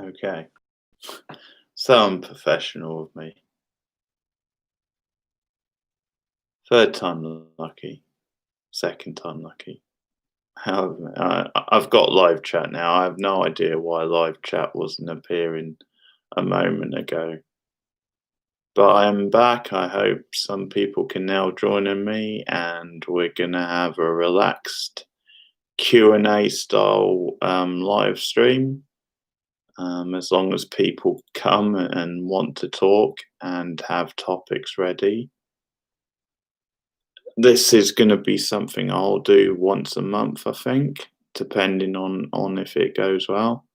Okay. So unprofessional of me. Third time lucky. Second time lucky. However, I've got live chat now. I have no idea why live chat wasn't appearing a moment ago. But I am back. I hope some people can now join in me, and we're gonna have a relaxed Q&A style live stream. As long as people come and want to talk and have topics ready. This is going to be something I'll do once a month, I think, depending on if it goes well.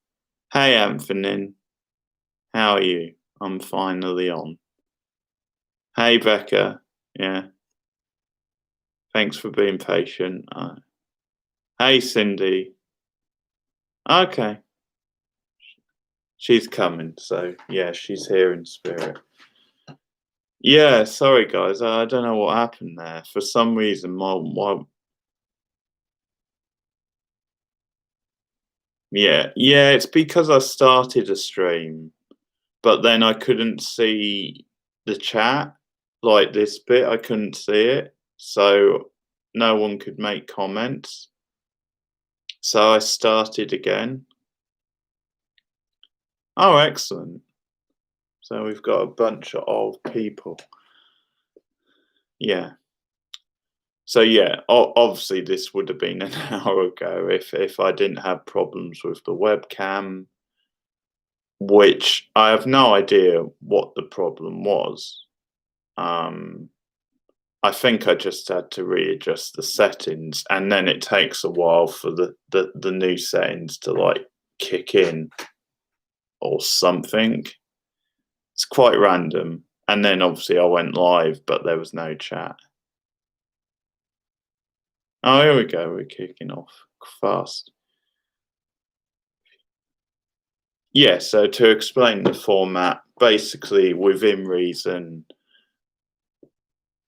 Hey, Anthony, how are you? I'm finally on. Hey, Becca. Yeah, thanks for being patient. Hey, Cindy. Okay, she's coming. So yeah, she's here in spirit. Yeah, sorry guys. I don't know what happened there. For some reason, my yeah, it's because I started a stream, but then I couldn't see the chat, like this bit, I couldn't see it, so no one could make comments. So I started again. Oh, excellent. So we've got a bunch of people. Yeah. So yeah, obviously this would have been an hour ago if I didn't have problems with the webcam, which I have no idea what the problem was. Um, I think I just had to readjust the settings, and then it takes a while for the new settings to like kick in or something. It's quite random. And then obviously I went live, but there was no chat. Oh, here we go. We're kicking off fast. Yeah, so to explain the format, basically within reason,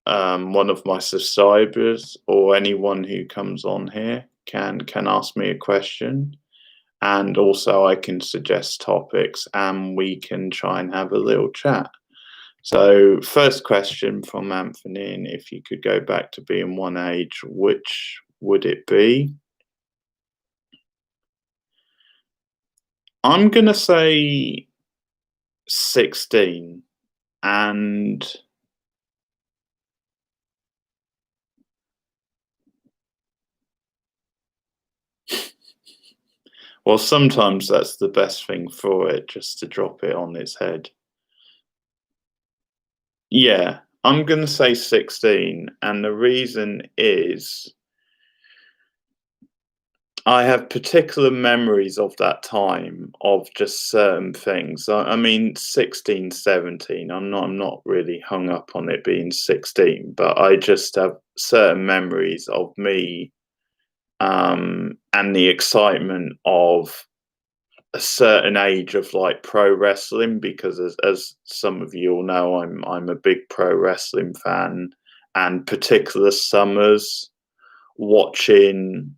one of my subscribers or anyone who comes on here can ask me a question, and also I can suggest topics, and we can try and have a little chat. So, first question from Anthony, and if you could go back to being one age, which would it be? I'm gonna say 16, and well, sometimes that's the best thing for it, just to drop it on its head. Yeah, I'm gonna say 16, and the reason is I have particular memories of that time of just certain things. I mean, 16, 17, I'm not really hung up on it being 16, but I just have certain memories of me, and the excitement of a certain age of like pro wrestling, because as some of you all know, I'm a big pro wrestling fan, and particular summers watching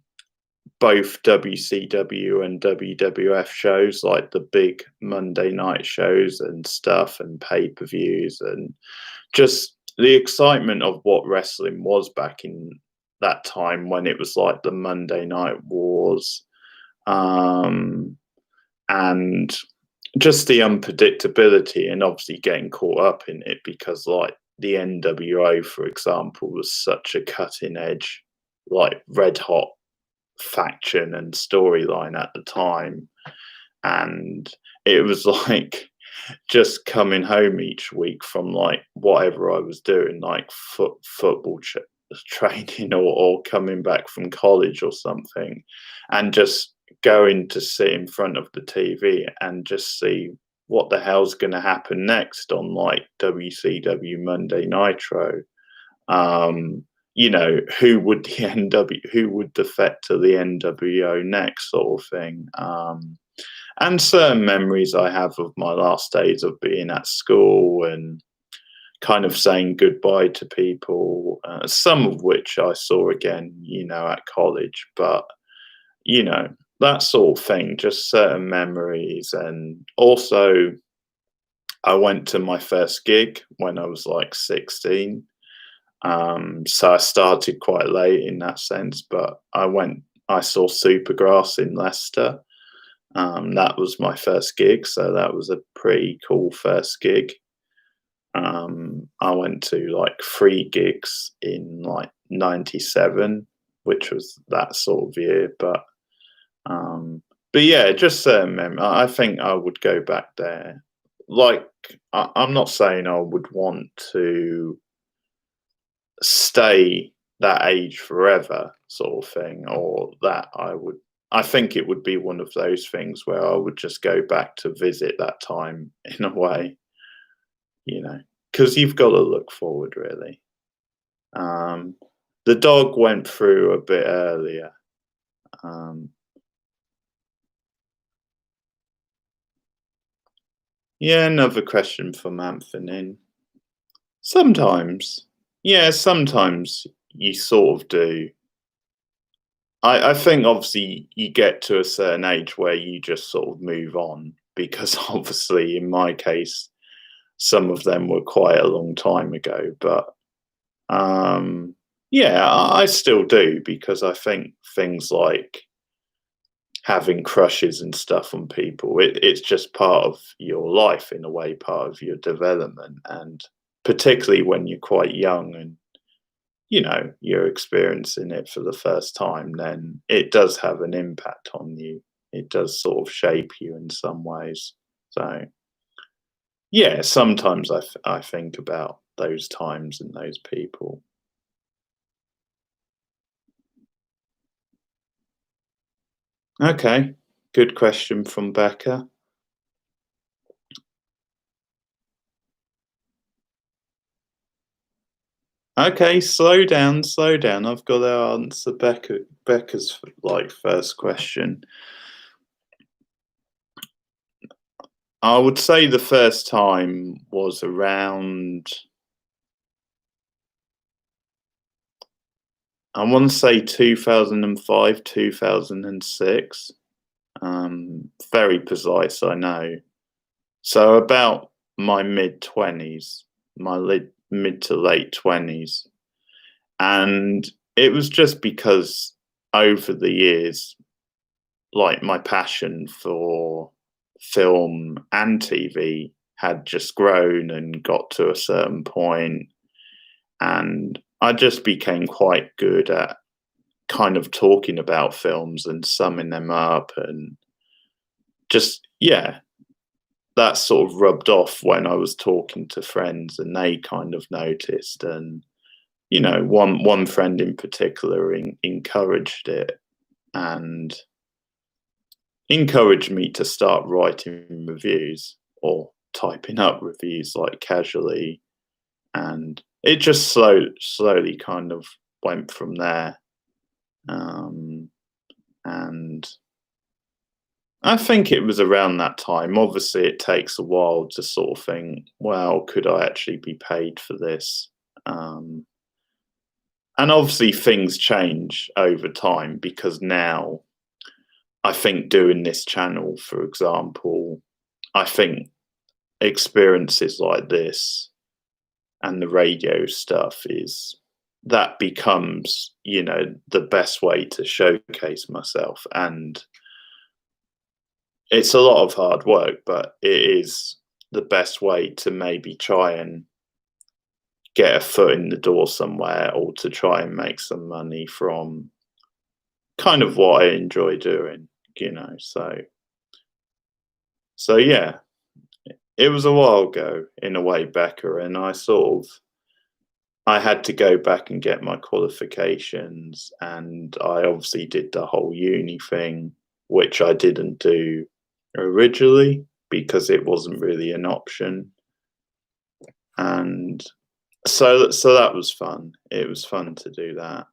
both WCW and WWF shows, like the big Monday night shows and stuff, and pay-per-views, and just the excitement of what wrestling was back in that time when it was like the Monday Night Wars, and just the unpredictability, and obviously getting caught up in it because like the NWO, for example, was such a cutting edge, like red hot faction and storyline at the time, and it was like just coming home each week from like whatever I was doing, like football training, or coming back from college or something, and just going to sit in front of the TV and just see what the hell's going to happen next on like WCW Monday Nitro. You know, who would defect to the NWO next, sort of thing. And certain memories I have of my last days of being at school and kind of saying goodbye to people, some of which I saw again, you know, at college. But, you know, that sort of thing, just certain memories. And also, I went to my first gig when I was like 16. So I started quite late in that sense, but I saw Supergrass in Leicester. That was my first gig, so that was a pretty cool first gig. I went to like 3 gigs in like 97, which was that sort of year. But yeah, just I think I would go back there. Like, I'm not saying I would want to stay that age forever, sort of thing, or that I think it would be one of those things where I would just go back to visit that time in a way, you know, because you've got to look forward, really. Um, the dog went through a bit earlier. Um, yeah, another question from Anthony. Sometimes, yeah, sometimes you sort of do. I think obviously you get to a certain age where you just sort of move on because obviously in my case, some of them were quite a long time ago. But yeah, I still do because I think things like having crushes and stuff on people, it's just part of your life in a way, part of your development. And particularly when you're quite young and you're experiencing it for the first time, then it does have an impact on you. It does sort of shape you in some ways. So, yeah, sometimes I think about those times and those people. Okay, good question from Becca. Okay, slow down, slow down. I've got to answer Becca's like first question. I would say the first time was around, I want to say 2005, 2006. Very precise, I know. So about my mid 20s, my mid to late 20s. And it was just because over the years, like my passion for film and TV had just grown and got to a certain point, and I just became quite good at kind of talking about films and summing them up, and just, yeah, that sort of rubbed off when I was talking to friends and they kind of noticed. And one friend in particular encouraged it and encouraged me to start writing reviews or typing up reviews like casually, and it just slowly kind of went from there. Um, and I think it was around that time. Obviously, it takes a while to sort of think, well, could I actually be paid for this? Um, and obviously, things change over time because now I think doing this channel, for example, I think experiences like this and the radio stuff that becomes, the best way to showcase myself. And it's a lot of hard work, but it is the best way to maybe try and get a foot in the door somewhere or to try and make some money from kind of what I enjoy doing, you know. So yeah, it was a while ago in a way, Becca, and I had to go back and get my qualifications, and I obviously did the whole uni thing, which I didn't do originally because it wasn't really an option. And so that was fun. It was fun to do that.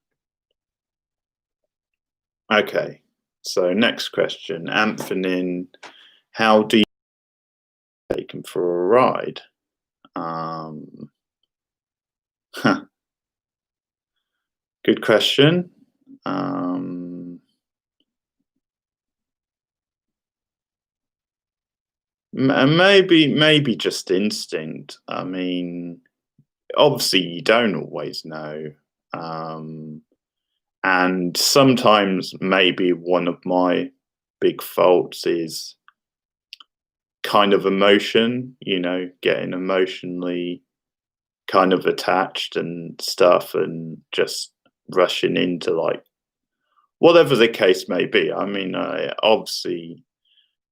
Okay. So next question. Anthony, how do you take him for a ride? Um, good question. Um, maybe just instinct. I mean, obviously you don't always know. Um, and sometimes maybe one of my big faults is kind of emotion, getting emotionally kind of attached and stuff and just rushing into like whatever the case may be. I mean, I obviously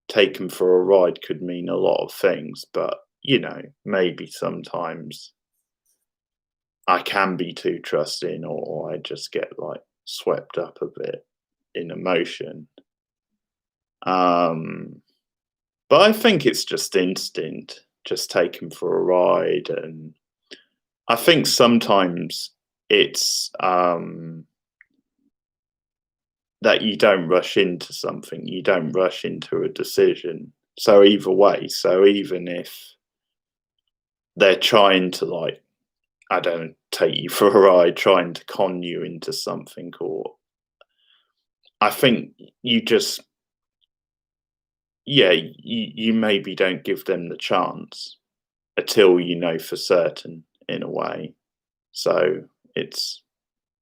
taken for a ride could mean a lot of things, but maybe sometimes I can be too trusting, or I just get like swept up a bit in emotion. Um, but I think it's just instinct, just taken for a ride, and I think sometimes it's that you don't rush into something, you don't rush into a decision. So either way, so even if they're trying to like, I don't take you for a ride, trying to con you into something, or I think you just, yeah, you maybe don't give them the chance until you know for certain in a way. So it's,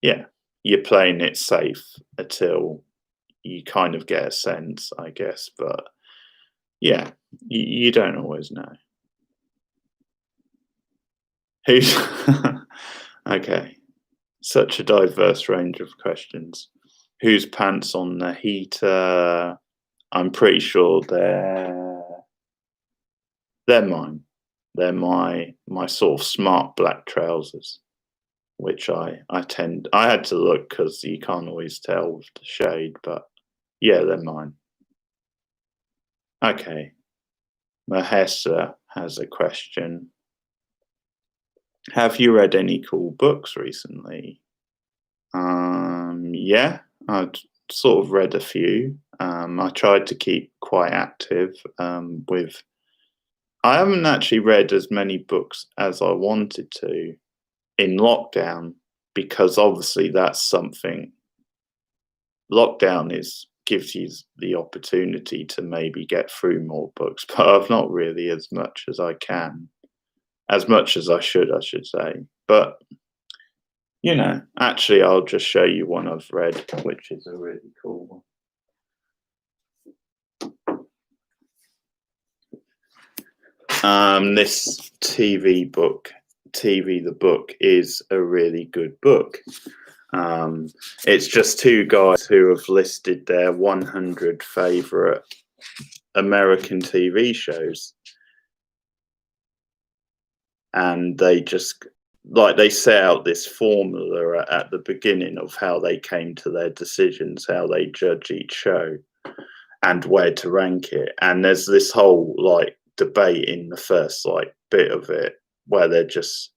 yeah, you're playing it safe until you kind of get a sense, I guess. But yeah, you don't always know. Who's okay? Such a diverse range of questions. Whose pants on the heater? I'm pretty sure they're mine. They're my sort of smart black trousers, which I had to look because you can't always tell with the shade, but yeah, they're mine. Okay, Mahesa has a question. Have you read any cool books recently? Yeah, I'd sort of read a few. I tried to keep quite active with. I haven't actually read as many books as I wanted to in lockdown because obviously that's something. Lockdown is gives you the opportunity to maybe get through more books, but I've not really as much as I can, as much as I should say. But actually, I'll just show you one I've read, which is a really cool one. This TV the book is a really good book. It's just two guys who have listed their 100 favorite American TV shows, and they just like they set out this formula at the beginning of how they came to their decisions, how they judge each show, and where to rank it. And there's this whole like debate in the first like bit of it where they're just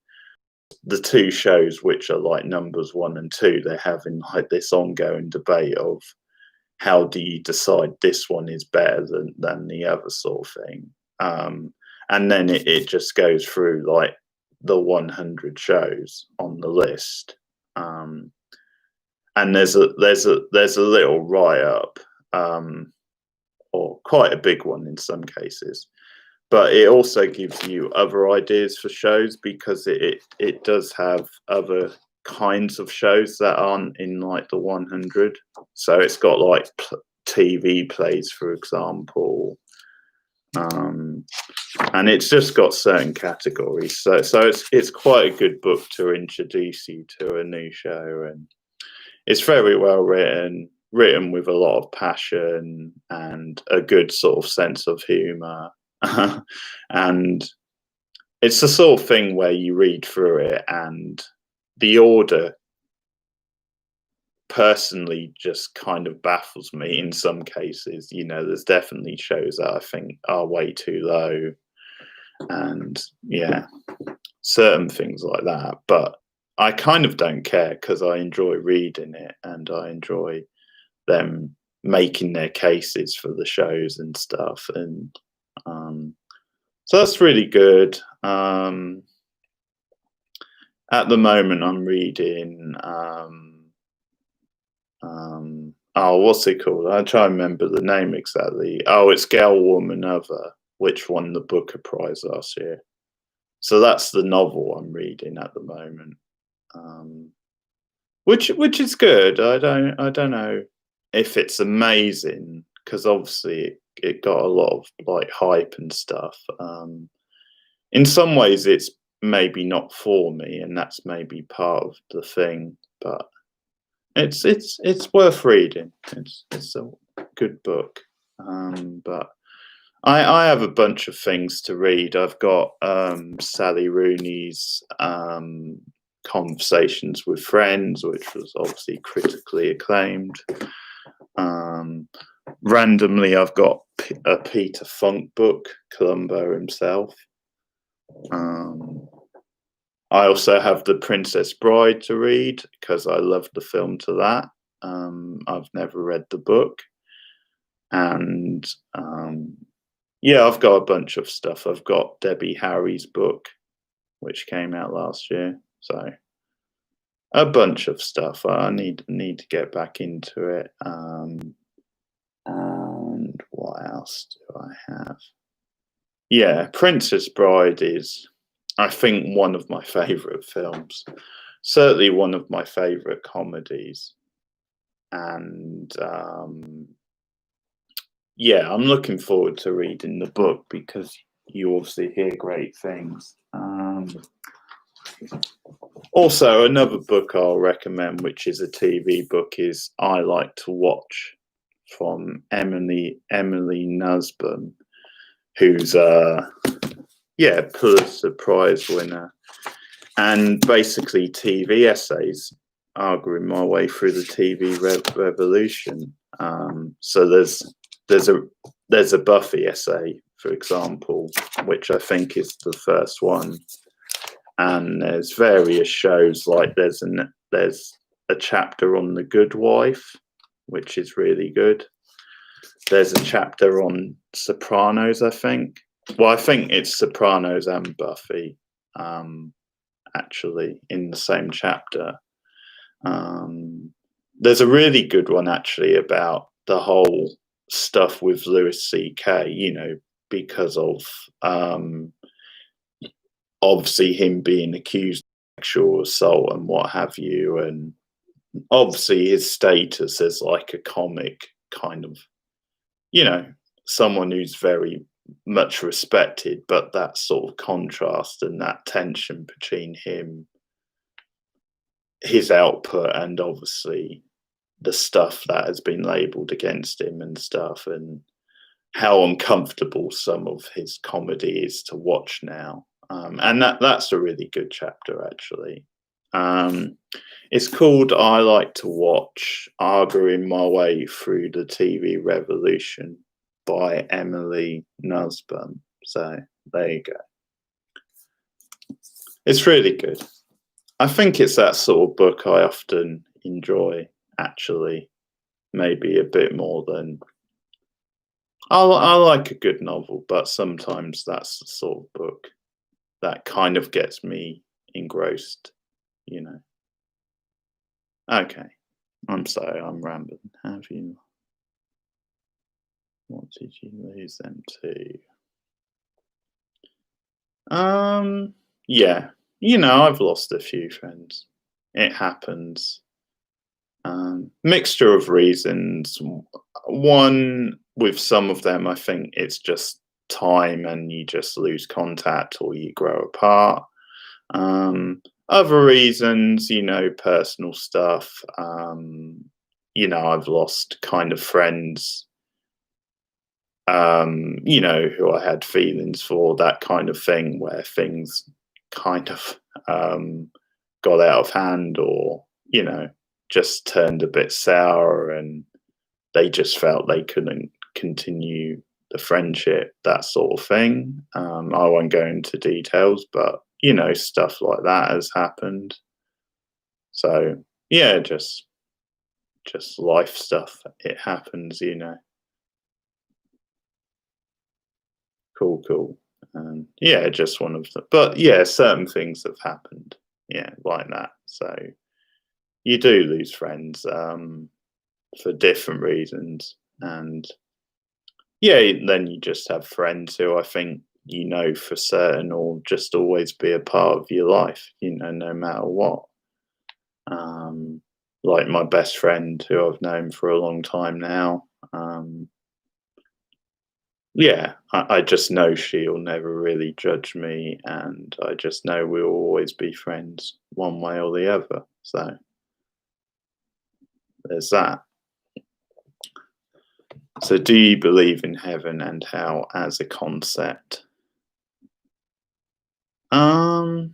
the two shows which are like numbers one and two, they're having like this ongoing debate of how do you decide this one is better than the other sort of thing. And then it just goes through like the 100 shows on the list. And there's a little write up, or quite a big one in some cases, but it also gives you other ideas for shows because it does have other kinds of shows that aren't in like the 100. So it's got like TV plays, for example, and it's just got certain categories. So it's quite a good book to introduce you to a new show, and it's very well written with a lot of passion and a good sort of sense of humor. And it's the sort of thing where you read through it and the order personally just kind of baffles me in some cases. There's definitely shows that I think are way too low, and yeah, certain things like that. But I kind of don't care because I enjoy reading it and I enjoy them making their cases for the shows and stuff. And so that's really good. At the moment, I'm reading. Oh, what's it called? I try and remember the name exactly. Oh, it's Gal Woman Other. which won the Booker Prize last year. So that's the novel I'm reading at the moment, which is good. I don't know if it's amazing, because obviously it got a lot of like hype and stuff. In some ways, it's maybe not for me, and that's maybe part of the thing. But it's worth reading. It's a good book. But I have a bunch of things to read. I've got Sally Rooney's Conversations with Friends, which was obviously critically acclaimed. Randomly, I've got a Peter Funk book, Columbo himself. I also have The Princess Bride to read because I loved the film to that. I've never read the book. And yeah, I've got a bunch of stuff. I've got Debbie Harry's book, which came out last year. So a bunch of stuff. I need to get back into it. And what else do I have? Yeah, Princess Bride is, I think, one of my favourite films. Certainly one of my favourite comedies. And yeah, I'm looking forward to reading the book because you obviously hear great things. Also, another book I'll recommend, which is a TV book, is I Like to Watch, from Emily Nussbaum, who's a Pulitzer Prize winner, and basically TV essays, arguing my way through the TV revolution. So there's a Buffy essay, for example, which I think is the first one, and there's various shows, like there's a chapter on The Good Wife, which is really good. There's a chapter on Sopranos, I think. Well, I think it's Sopranos and Buffy, actually, in the same chapter. There's a really good one, actually, about the whole stuff with Louis C.K., because of obviously him being accused of sexual assault and what have you, and obviously his status as like a comic, kind of, someone who's very much respected, but that sort of contrast and that tension between his output and obviously the stuff that has been labeled against him and stuff, and how uncomfortable some of his comedy is to watch now. And that's a really good chapter, actually. It's called I Like to Watch, Arguing My Way Through the TV Revolution by Emily Nussbaum. So there you go. It's really good. I think it's that sort of book I often enjoy, actually. Maybe a bit more than... I like a good novel, but sometimes that's the sort of book that kind of gets me engrossed, Okay. I'm sorry, I'm rambling. What did you lose them to? Yeah. I've lost a few friends. It happens. Mixture of reasons. One, with some of them, I think it's just time and you just lose contact or you grow apart. Other reasons, personal stuff. I've lost kind of friends, who I had feelings for, that kind of thing, where things kind of got out of hand, or, just turned a bit sour and they just felt they couldn't continue the friendship, that sort of thing. I won't go into details, but, stuff like that has happened. So, yeah, just life stuff. It happens, Cool. Yeah, just one of them. But yeah, certain things have happened. Yeah, like that. So you do lose friends for different reasons, and Yeah, then you just have friends who I think you know for certain will just always be a part of your life, no matter what. Um, like my best friend who I've known for a long time now. Yeah, I just know she'll never really judge me, and I just know we'll always be friends one way or the other. So there's that. So, do you believe in heaven and hell as a concept? Um,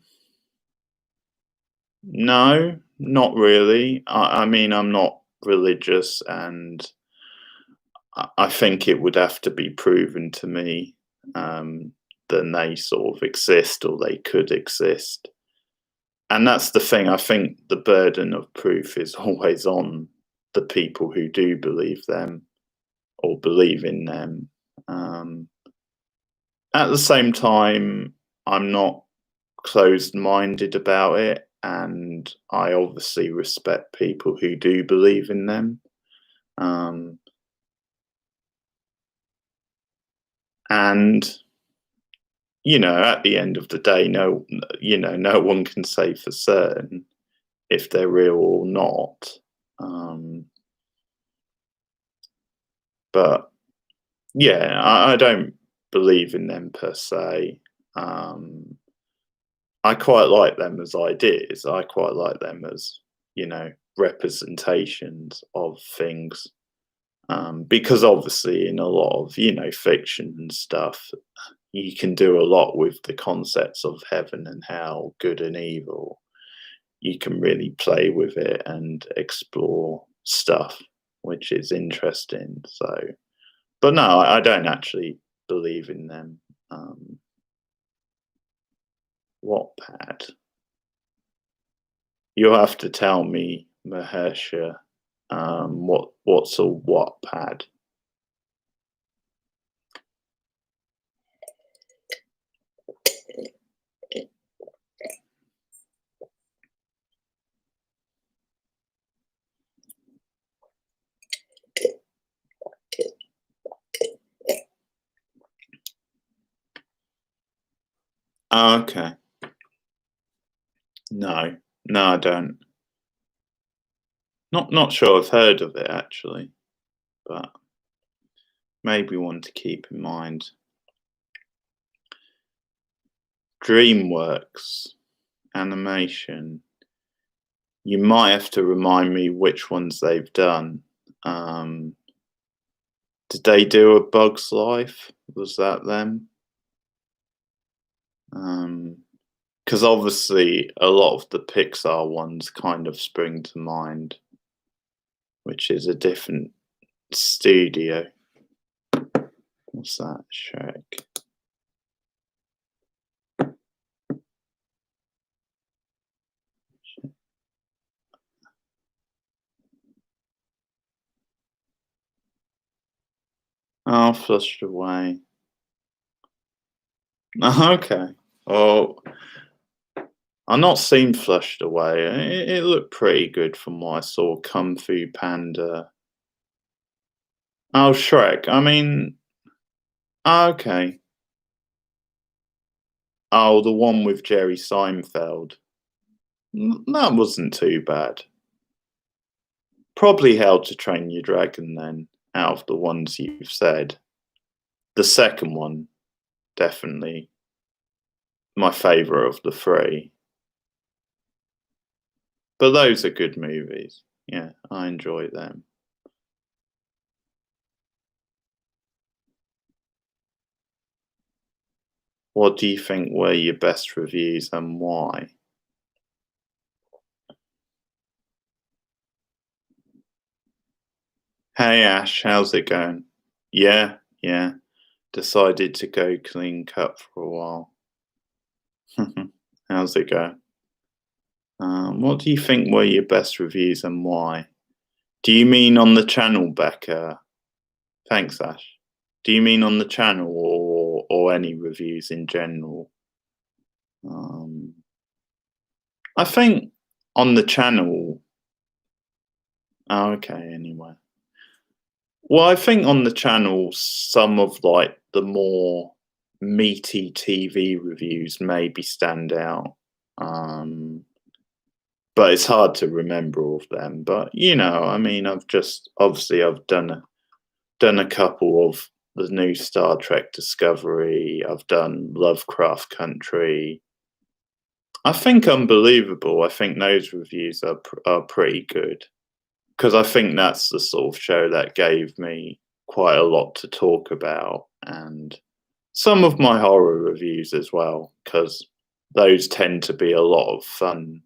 no, not really. I mean, I'm not religious, and I think it would have to be proven to me um, that they sort of exist or they could exist. And that's the thing. I think the burden of proof is always on the people who do believe them or believe in them. Um, at the same time, I'm not closed minded about it. And I obviously respect people who do believe in them. Um, and at the end of the day, no one can say for certain if they're real or not. Um, but yeah, I don't believe in them per se. Um, I quite like them as ideas. I quite like them as, representations of things. Because obviously, in a lot of, fiction and stuff, you can do a lot with the concepts of heaven and hell, good and evil. You can really play with it and explore stuff, which is interesting. So, but no, I don't actually believe in them. Um, Wattpad. You'll have to tell me, Mahersha, what's a Wattpad? Oh, okay. No, no, I don't. Not sure I've heard of it actually, but maybe one to keep in mind. DreamWorks animation. You might have to remind me which ones they've done. Um, did they do A Bug's Life? Was that them? Because obviously a lot of the Pixar ones kind of spring to mind, which is a different studio. What's that? Shrek. Oh, Flushed Away. Okay. Oh, I've not seen Flushed Away. It looked pretty good from what I saw. Kung Fu Panda. Oh, Shrek. I mean, okay. Oh, the one with Jerry Seinfeld. That wasn't too bad. Probably How to Train Your Dragon then, out of the ones you've said. The second one, definitely my favourite of the three. But those are good movies. Yeah, I enjoy them. What do you think were your best reviews and why? Hey Ash, how's it going? Yeah, yeah. Decided to go clean cut for a while. How's it going? What do you think were your best reviews and why? Do you mean on the channel, Becca? Thanks, Ash. Do you mean on the channel or any reviews in general? Um, I think on the channel. Oh, okay. Anyway, Well, I think on the channel, some of like the more meaty TV reviews maybe stand out. Um, but it's hard to remember all of them. But I mean, I've just obviously I've done a couple of the new Star Trek Discovery. I've done Lovecraft Country. I think Unbelievable. I think those reviews are pretty good because I think that's the sort of show that gave me quite a lot to talk about, and some of my horror reviews as well, because those tend to be a lot of fun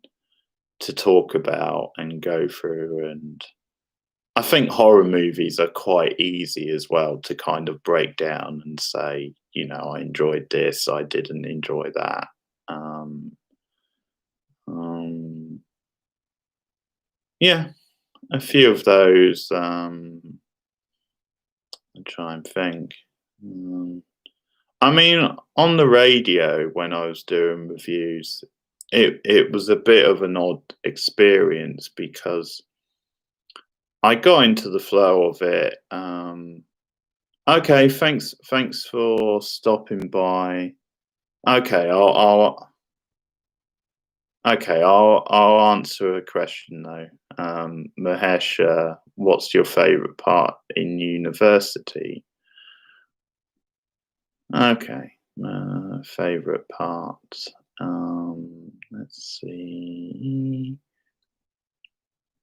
to talk about and go through. And I think horror movies are quite easy as well to kind of break down and say, I enjoyed this, I didn't enjoy that. Um, um, yeah, a few of those. I try and think. Um, I mean, on the radio when I was doing reviews, it was a bit of an odd experience because I got into the flow of it. Okay, thanks for stopping by. Okay, I'll answer a question though. Mahesh, what's your favourite part in university? Okay, favourite part. Let's see.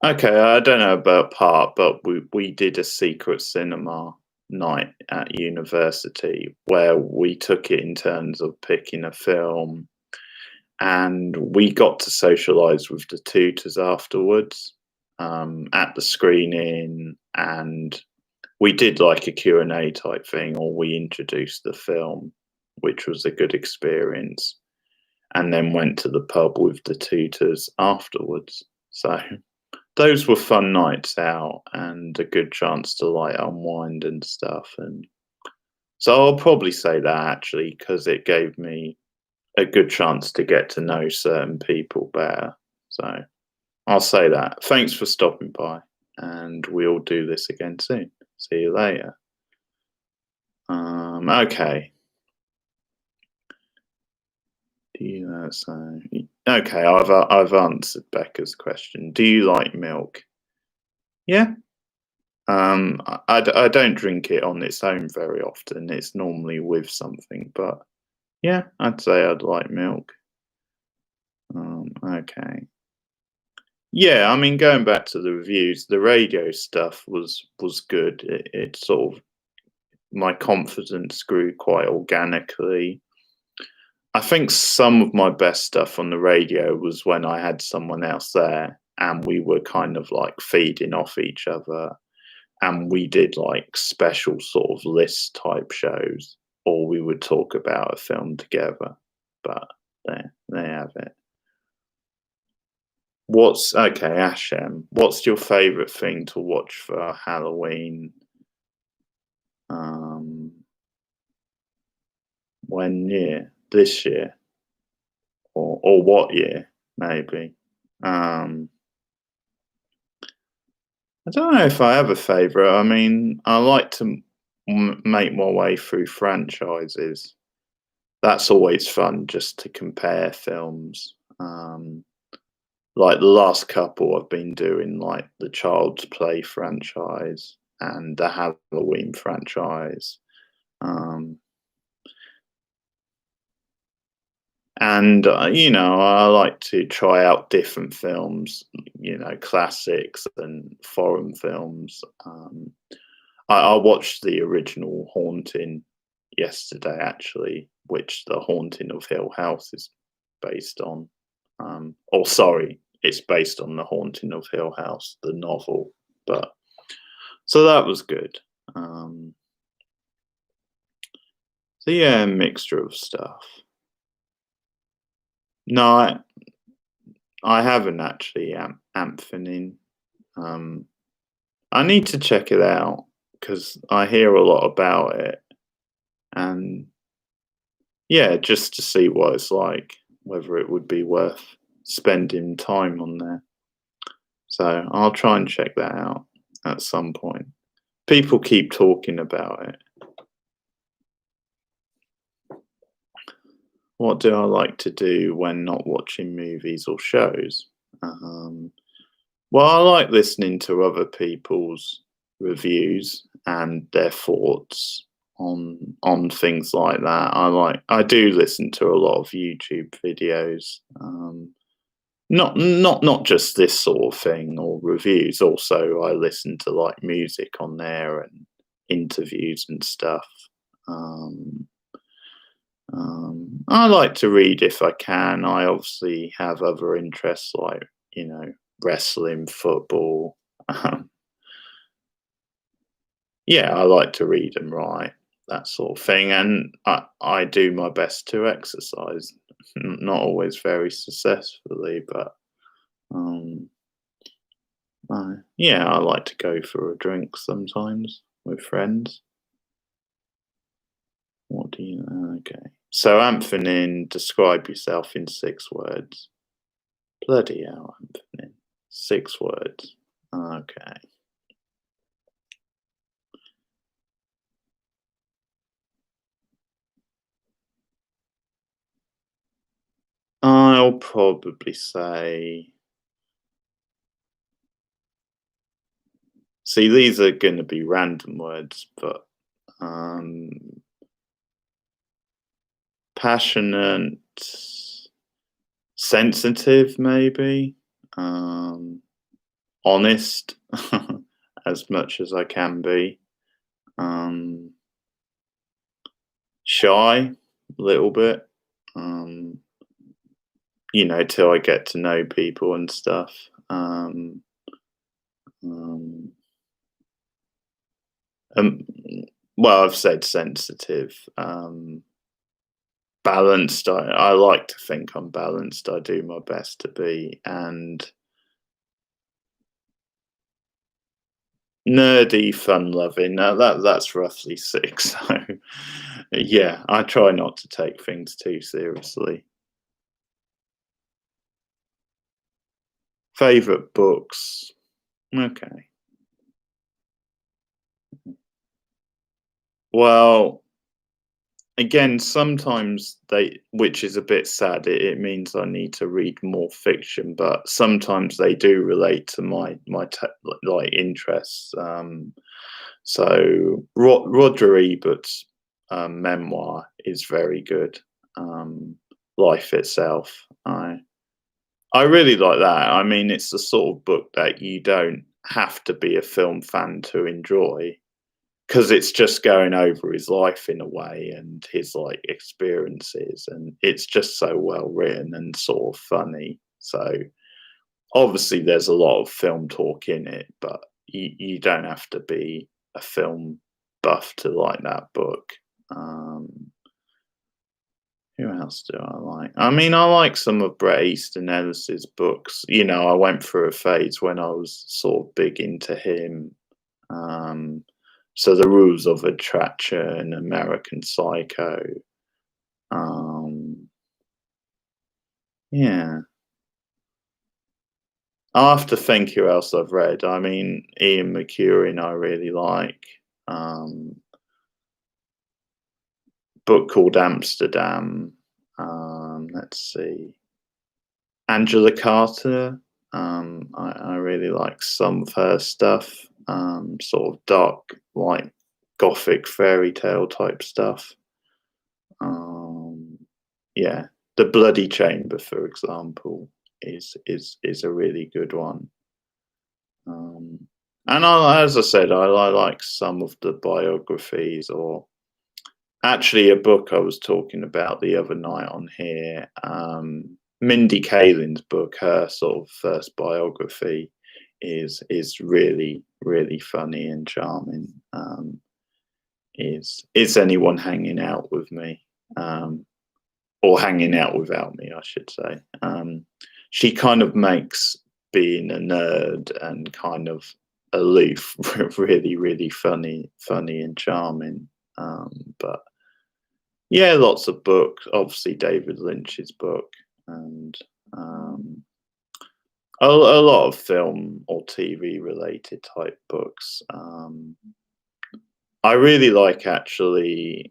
Okay, I don't know about part, but we did a secret cinema night at university where we took it in turns of picking a film, and we got to socialise with the tutors afterwards at the screening, and we did like a Q&A type thing, or we introduced the film, which was a good experience, and then went to the pub with the tutors afterwards. So those were fun nights out and a good chance to like unwind and stuff. And so I'll probably say that actually because it gave me a good chance to get to know certain people better. So I'll say that. Thanks for stopping by, and we'll do this again soon. See you later. Okay. Do you know? So okay, I've answered Becca's question. Do you like milk? Yeah. I don't drink it on its own very often. It's normally with something, but yeah, I'd say I'd like milk. Okay. Yeah, I mean, going back to the reviews, the radio stuff was good. It sort of my confidence grew quite organically. I think some of my best stuff on the radio was when I had someone else there and we were kind of like feeding off each other, and we did like special sort of list type shows, or we would talk about a film together. But there you have it. What's okay, Ashem? What's your favorite thing to watch for Halloween? Um, when year? This year, or what year? Maybe. Um, I don't know if I have a favorite. I mean, I like to make my way through franchises. That's always fun, just to compare films. Like the last couple I've been doing, like the Child's Play franchise and the Halloween franchise. Um, and I like to try out different films, classics and foreign films. I watched the original Haunting yesterday, actually, which the Haunting of Hill House is based on. Or sorry, it's based on the Haunting of Hill House, the novel. But so that was good. So yeah, a mixture of stuff. No, I haven't actually. Amphenin. Um, I need to check it out because I hear a lot about it, and yeah, just to see what it's like, whether it would be worth spending time on there. So I'll try and check that out at some point. People keep talking about it. What do I like to do when not watching movies or shows? Um, well, I like listening to other people's reviews and their thoughts on things like that. I do listen to a lot of YouTube videos. Not just this sort of thing or reviews. Also, I listen to like music on there and interviews and stuff. Um, I like to read if I can. I obviously have other interests like, you know, wrestling, football. Um, yeah, I like to read and write, that sort of thing. And I do my best to exercise. Not always very successfully, but um, yeah, I like to go for a drink sometimes with friends. What do you? Okay. So, Anthony, describe yourself in 6 words. Bloody hell, Anthony. 6 words. Okay. I'll probably say. See, these are going to be random words, but um, passionate, sensitive, maybe. Um, honest, as much as I can be. Um, shy, a little bit. Um, till I get to know people and stuff. Um, um, well, I've said sensitive. Balanced. I like to think I'm balanced. I do my best to be, and nerdy, fun-loving. That's roughly six. So, yeah, I try not to take things too seriously. Favorite books. Okay. Well, again, sometimes which is a bit sad, it means I need to read more fiction, but sometimes they do relate to like interests. So Roger Ebert's memoir is very good. Um, Life itself. I really like that. I mean, it's the sort of book that you don't have to be a film fan to enjoy, because it's just going over his life in a way and his like experiences, and it's just so well written and sort of funny. So obviously there's a lot of film talk in it, but you don't have to be a film buff to like that book. um who else do I like? I mean, I like some of Bret Easton Ellis's books. I went through a phase when I was sort of big into him. um so the Rules of Attraction, American Psycho. Um, yeah, I'll have to think who else I've read. I mean, Ian McEwan, I really like. Um, Book called Amsterdam. Let's see, Angela Carter. I really like some of her stuff. Sort of dark, like gothic fairy tale type stuff. Um, yeah, The Bloody Chamber, for example, is a really good one. And as I said, I like some of the biographies, or actually a book I was talking about the other night on here. Mindy Kaling's book, her sort of first biography, is really funny and charming. Is anyone hanging out with me? Um, or hanging out without me, I should say. She kind of makes being a nerd and kind of aloof really funny and charming. But yeah, lots of books. Obviously, David Lynch's book, and a lot of film or TV related type books. I really like actually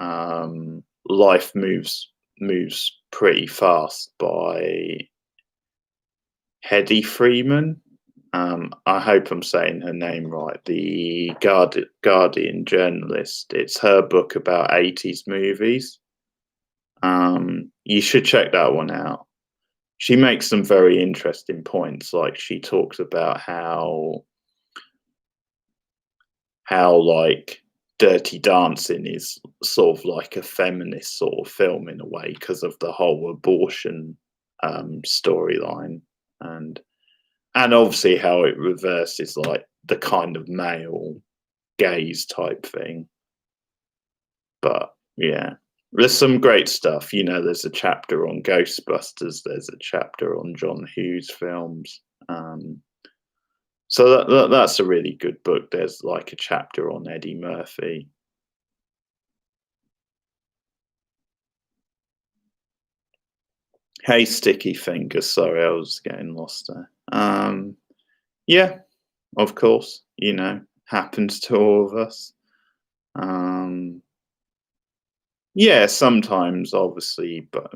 Life Moves Pretty Fast by Hedy Freeman. I hope I'm saying her name right. The Guardian journalist. It's her book about 80s movies. You should check that one out. She makes some very interesting points. Like she talks about how like Dirty Dancing is sort of like a feminist sort of film in a way because of the whole abortion storyline, and obviously how it reverses like the kind of male gaze type thing. But yeah, there's some great stuff. There's a chapter on Ghostbusters. There's a chapter on John Hughes films. So that's a really good book. There's like a chapter on Eddie Murphy. Hey, Sticky Fingers. Sorry, I was getting lost there. Yeah, of course. Happens to all of us. Yeah, sometimes, obviously, but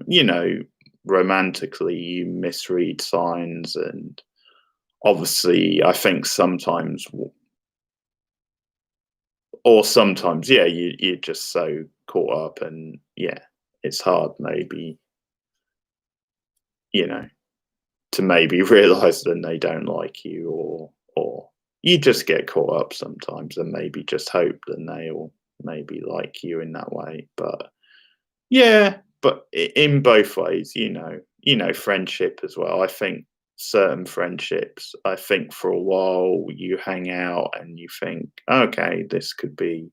romantically, you misread signs, and obviously, I think sometimes, or sometimes, yeah, you're just so caught up, and yeah, it's hard, maybe, you know, to maybe realize that they don't like you, or you just get caught up sometimes, and maybe just hope that they'll maybe like you in that way, but yeah, but in both ways, friendship as well. I think certain friendships, I think for a while you hang out and you think, okay, this could be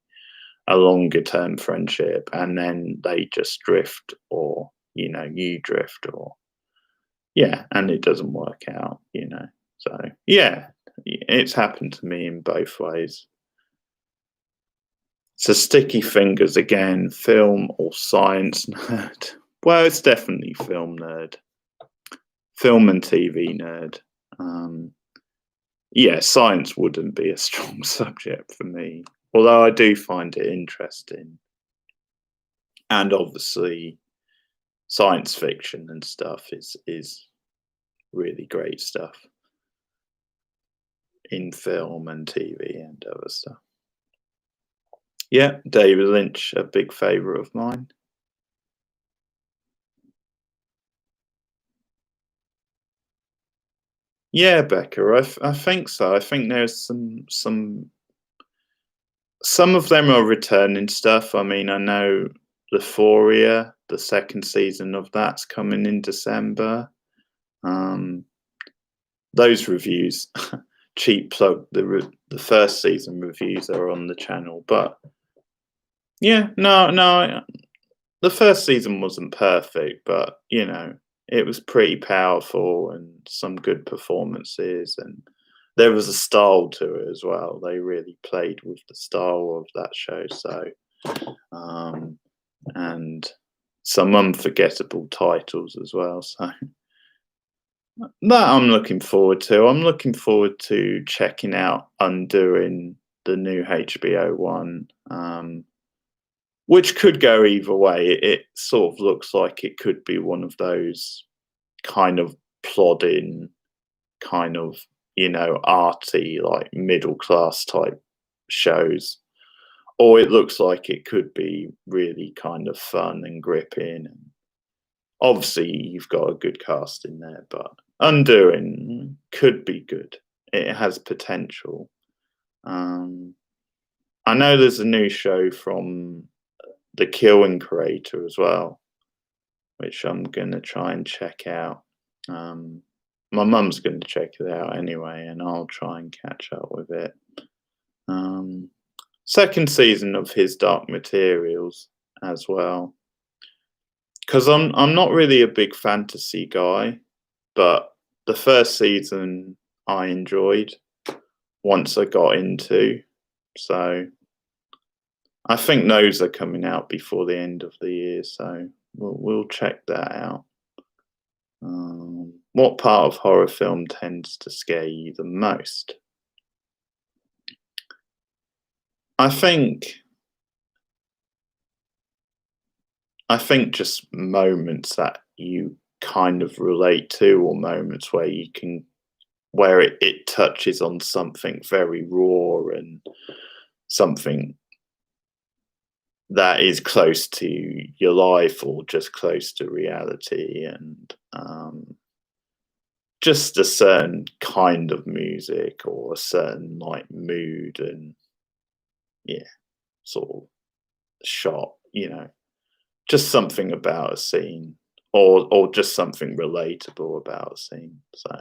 a longer term friendship, and then they just drift, or you drift, or yeah, and it doesn't work out. So yeah, it's happened to me in both ways. So Sticky Fingers again, film or science nerd? Well, it's definitely film nerd. Film and TV nerd. Yeah, science wouldn't be a strong subject for me, although I do find it interesting. And obviously, science fiction and stuff is really great stuff in film and TV and other stuff. Yeah, David Lynch, a big favourite of mine. Yeah, Becca, I think so. I think there's some of them are returning stuff. I mean, I know Euphoria, the second season of that's coming in December. Um, those reviews, cheap plug. The first season reviews are on the channel, but yeah, no, the first season wasn't perfect, but it was pretty powerful and some good performances, and there was a style to it as well. They really played with the style of that show, so and some unforgettable titles as well. So that I'm looking forward to. I'm looking forward to checking out Undoing, the new HBO one. Which could go either way. It sort of looks like it could be one of those kind of plodding, kind of, arty, like middle class type shows. Or it looks like it could be really kind of fun and gripping. And obviously, you've got a good cast in there, but Undoing could be good. It has potential. I know there's a new show from the Killing creator as well, which I'm gonna try and check out. My mum's gonna check it out anyway, and I'll try and catch up with it. Second season of his Dark Materials as well, because I'm not really a big fantasy guy, but the first season I enjoyed once I got into, so I think those are coming out before the end of the year, so we'll check that out. What part of horror film tends to scare you the most? I think I think just moments that you kind of relate to, or moments where you can where it touches on something very raw and something that is close to your life or just close to reality, and just a certain kind of music or a certain like mood and yeah, sort of shot, just something about a scene, or just something relatable about a scene. So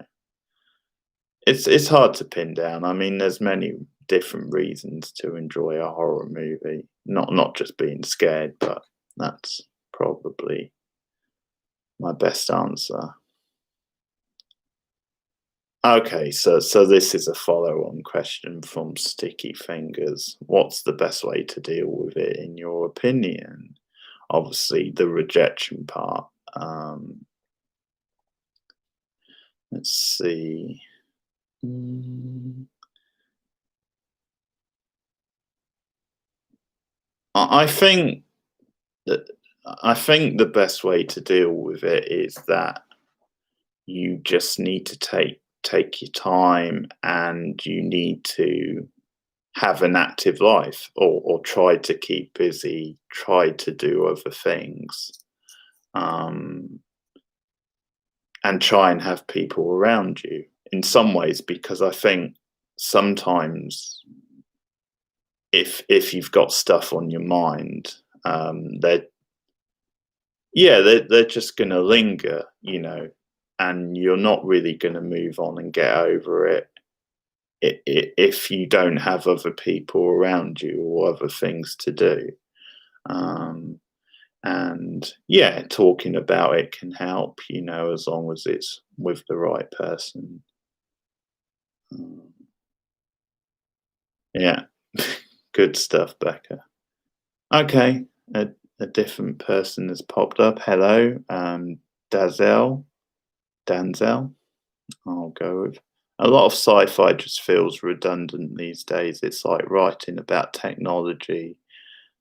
it's hard to pin down. I mean, there's many different reasons to enjoy a horror movie. Not just being scared, but that's probably my best answer. Okay, so this is a follow-on question from Sticky Fingers. What's the best way to deal with it, in your opinion? Obviously, the rejection part. Um, let's see. Mm, I think that I think the best way to deal with it is that you just need to take your time, and you need to have an active life, or try to keep busy, try to do other things, um, and try and have people around you in some ways, because I think sometimes if you've got stuff on your mind, they're yeah, they're just gonna linger, and you're not really gonna move on and get over it if you don't have other people around you or other things to do. Um, and yeah, talking about it can help, as long as it's with the right person. Um, yeah, good stuff, Becca. Okay, a different person has popped up. Hello, Dazel, Danzel. I'll go with. A lot of sci-fi just feels redundant these days. It's like writing about technology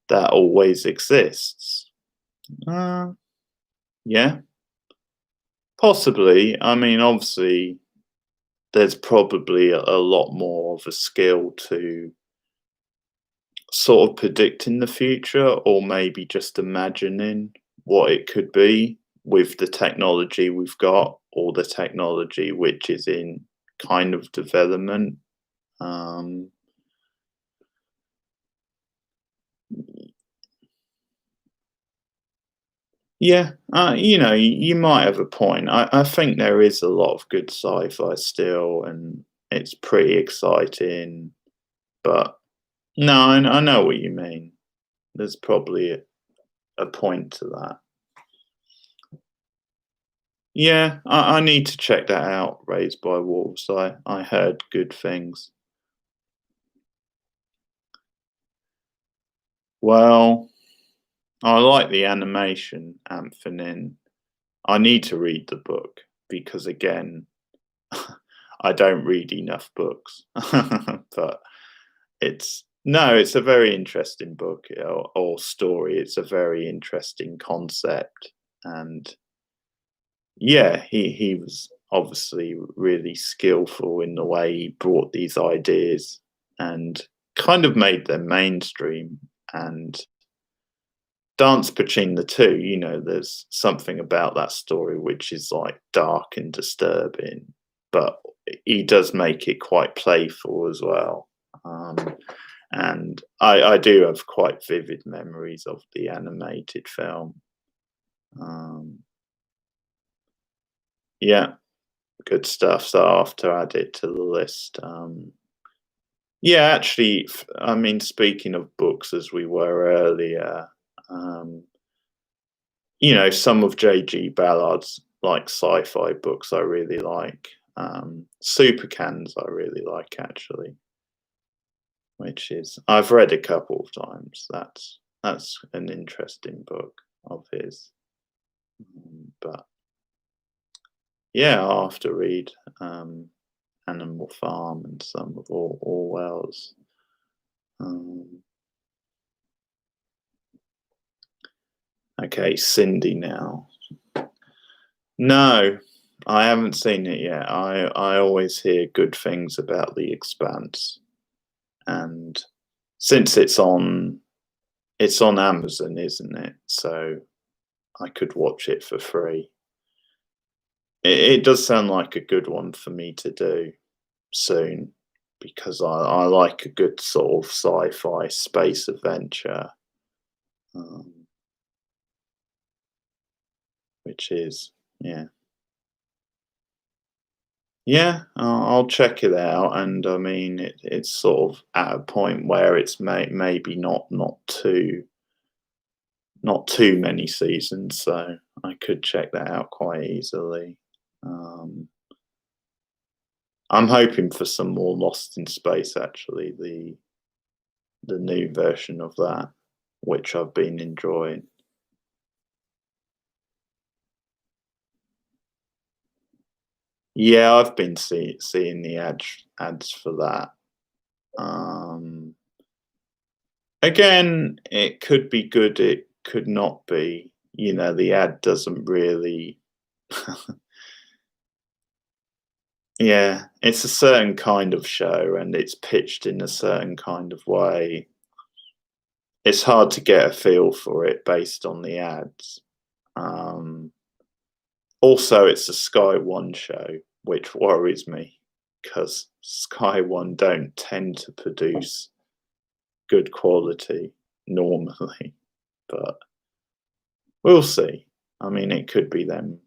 that always exists. Uh, yeah, possibly. I mean, obviously, there's probably a lot more of a skill to sort of predicting the future, or maybe just imagining what it could be with the technology we've got, or the technology which is in kind of development. Um, yeah, you might have a point. I think there is a lot of good sci-fi still, and it's pretty exciting. But no, I know what you mean. There's probably a point to that. Yeah, I need to check that out. Raised by Wolves. I heard good things. Well, I like the animation, Anthony. I need to read the book because, again, I don't read enough books. But it's no, it's a very interesting book, or story. It's a very interesting concept, and yeah, he was obviously really skillful in the way he brought these ideas and kind of made them mainstream, and dance between the two. There's something about that story which is like dark and disturbing, but he does make it quite playful as well. Um, and I do have quite vivid memories of the animated film. Um, yeah, good stuff. So I have to add it to the list. Yeah, actually, I mean, speaking of books, as we were earlier, um, some of J.G. Ballard's like sci-fi books I really like. Supercans I really like, actually, which is I've read a couple of times. That's an interesting book of his. But yeah, I have to read Animal Farm and some of Orwell's. Okay, Cindy now. No, I haven't seen it yet. I always hear good things about The Expanse, and since it's on Amazon, isn't it? So I could watch it for free. It does sound like a good one for me to do soon because I like a good sort of sci-fi space adventure, um, which is yeah. Yeah, I'll check it out, and I mean, it's sort of at a point where it's maybe not too many seasons, so I could check that out quite easily. Um, I'm hoping for some more Lost in Space, actually, the new version of that, which I've been enjoying. Yeah, I've been seeing the ads for that. Um, Again, it could be good, it could not be. You know, the ad doesn't really yeah, it's a certain kind of show and it's pitched in a certain kind of way. It's hard to get a feel for it based on the ads. Um, Also, it's a Sky One show, which worries me because Sky One don't tend to produce good quality normally, but we'll see. I mean, it could be them,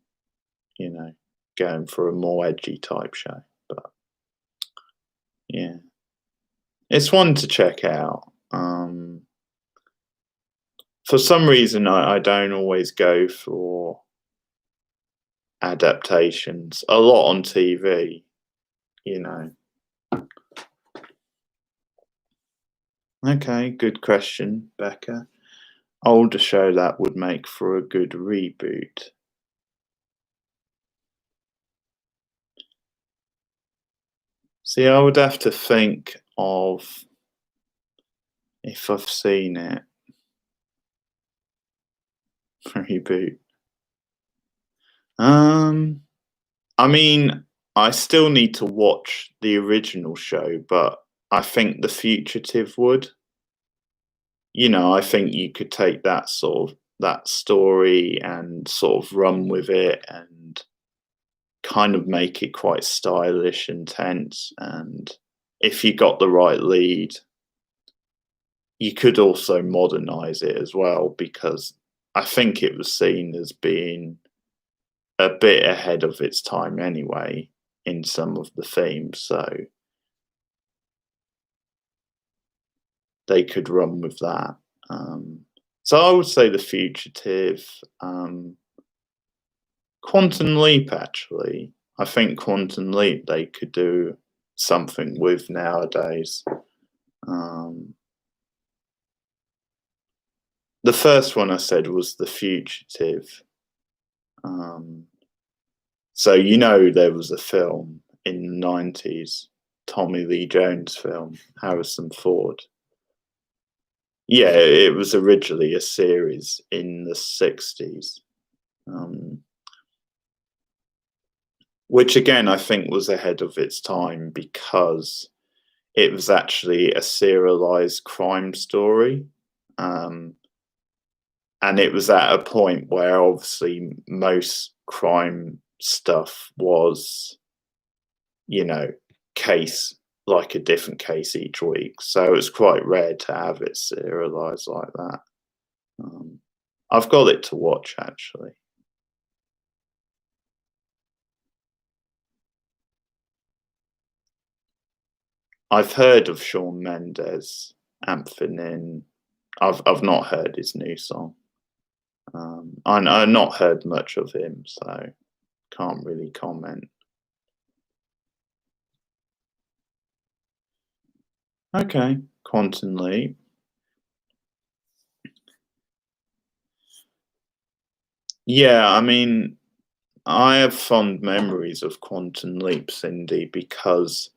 you know, going for a more edgy type show. But yeah, it's one to check out. For some reason, I don't always go for adaptations. A lot on TV, you know. Okay, good question, Becca. Older show that would make for a good reboot. See, I would have to think of if I've seen it. Reboot. Um, I mean, I still need to watch the original show, but I think The Fugitive would. You know, I think you could take that story and sort of run with it and kind of make it quite stylish and tense. And if you got the right lead, you could also modernize it as well because I think it was seen as being a bit ahead of its time anyway in some of the themes. So they could run with that. Um, so I would say The Fugitive, Quantum Leap. Actually, I think Quantum Leap they could do something with nowadays. Um, the first one I said was The Fugitive. Um, so you know there was a film in the 90s, Tommy Lee Jones film, Harrison Ford. Yeah, it was originally a series in the 60s, um, which again I think was ahead of its time because it was actually a serialized crime story. Um, and it was at a point where obviously most crime stuff was, you know, case like a different case each week. So it's quite rare to have it serialized like that. Um, I've got it to watch actually. I've heard of Shawn Mendes, Amphenin. I've not heard his new song. I've not heard much of him, so can't really comment. Okay, Quantum Leap. Yeah, I mean, I have fond memories of Quantum Leap, Cindy, because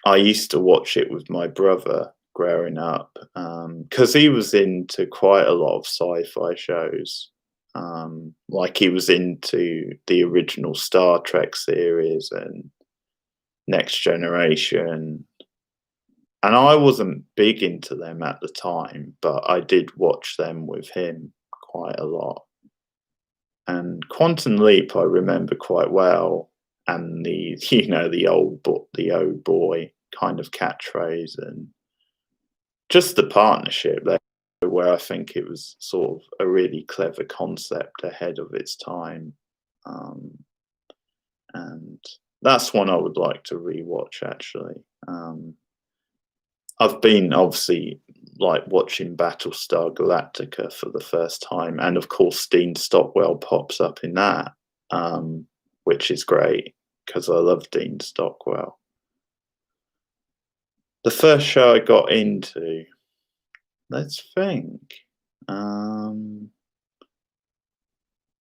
I used to watch it with my brother growing up, because he was into quite a lot of sci-fi shows. Like he was into the original Star Trek series and Next Generation, and I wasn't big into them at the time, but I did watch them with him quite a lot. And Quantum Leap, I remember quite well, and the the old boy kind of catchphrase, and just the partnership there, where I think it was sort of a really clever concept ahead of its time, um, and that's one I would like to rewatch actually. I've been obviously like watching Battlestar Galactica for the first time, and of course Dean Stockwell pops up in that, which is great because I love Dean Stockwell. The first show I got into, let's think,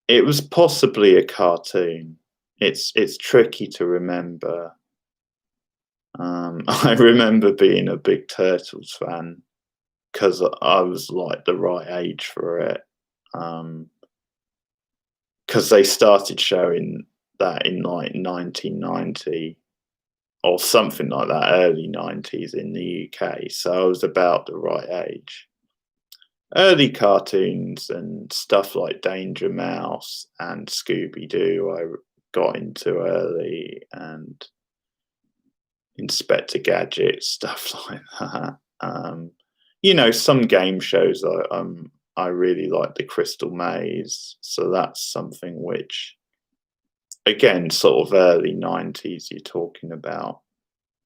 it was possibly a cartoon. It's tricky to remember. I remember being a big Turtles fan because I was like the right age for it. Because they started showing that in like 1990 or something like that, early 90s in the UK. So I was about the right age. Early cartoons and stuff like Danger Mouse and Scooby Doo, I got into early, and Inspector Gadget, stuff like that. Some game shows I really like the Crystal Maze, so that's something which, again, sort of early 90s, you're talking about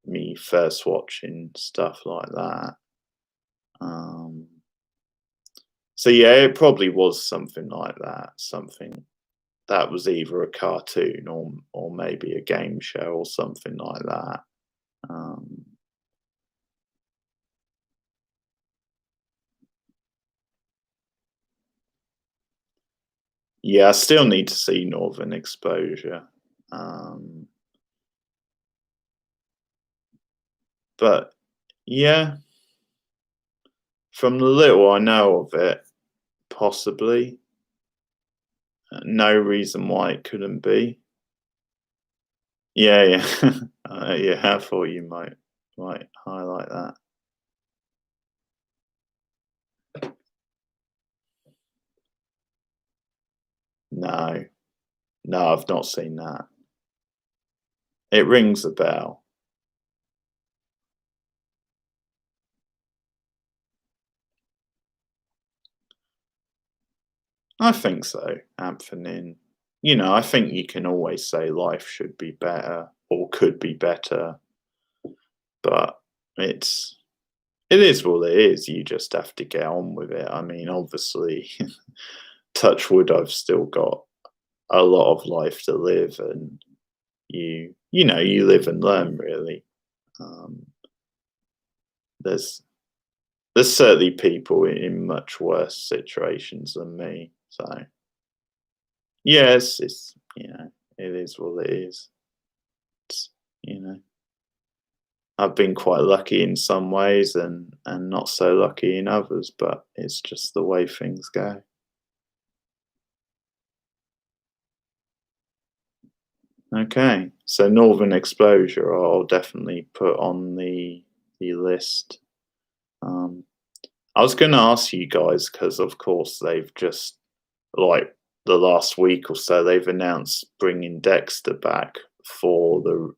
me first watching stuff like that. So yeah, it probably was something like that, something that was either a cartoon or maybe a game show or something like that. Um, yeah, I still need to see Northern Exposure. Um, but yeah, from the little I know of it, possibly. No reason why it couldn't be. Yeah, yeah. Yeah, I thought you might highlight that. No, no, I've not seen that. It rings a bell. I think so, Anthony. I think you can always say life should be better or could be better, but it's it is what it is. You just have to get on with it. I mean, obviously, touch wood, I've still got a lot of life to live, and you live and learn really. Um, there's there's certainly people in much worse situations than me. So yes, it is what it is. It's, you know, I've been quite lucky in some ways and not so lucky in others, but it's just the way things go. Okay, so Northern Exposure, I'll definitely put on the list. Um, I was going to ask you guys because, of course, they've just like the last week or so they've announced bringing Dexter back for the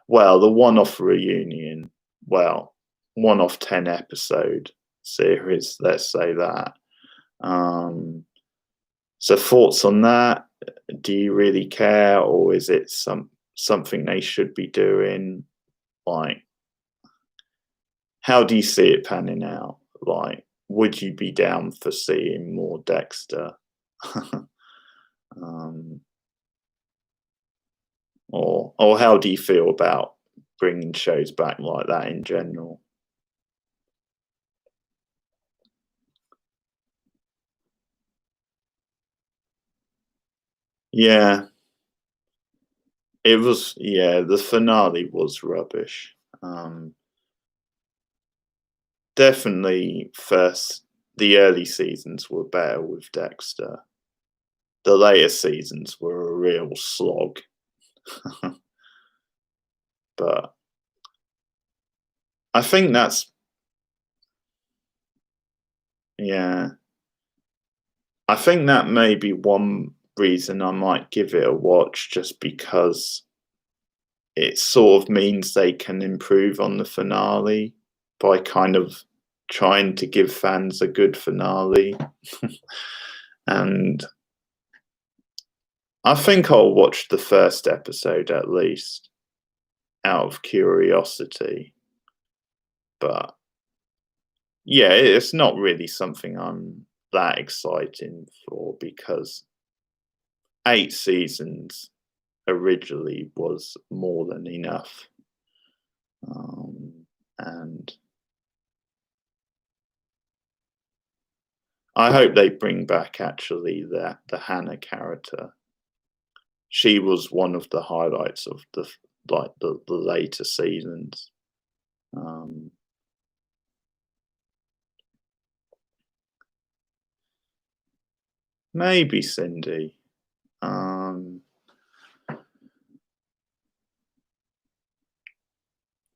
one-off reunion, well, one-off 10-episode series. Let's say that. Um, so thoughts on that? Do you really care, or is it something they should be doing? Like, how do you see it panning out? Like, would you be down for seeing more Dexter? um, or how do you feel about bringing shows back like that in general? Yeah, it was. Yeah, the finale was rubbish. Um, definitely the early seasons were better with Dexter. The later seasons were a real slog. But I think that's yeah. I think that may be one reason I might give it a watch, just because it sort of means they can improve on the finale by kind of trying to give fans a good finale. And I think I'll watch the first episode at least out of curiosity. But yeah, it's not really something I'm that excited for, because 8 seasons originally was more than enough. And I hope they bring back actually the Hannah character. She was one of the highlights of the later seasons. Um, Maybe Cindy.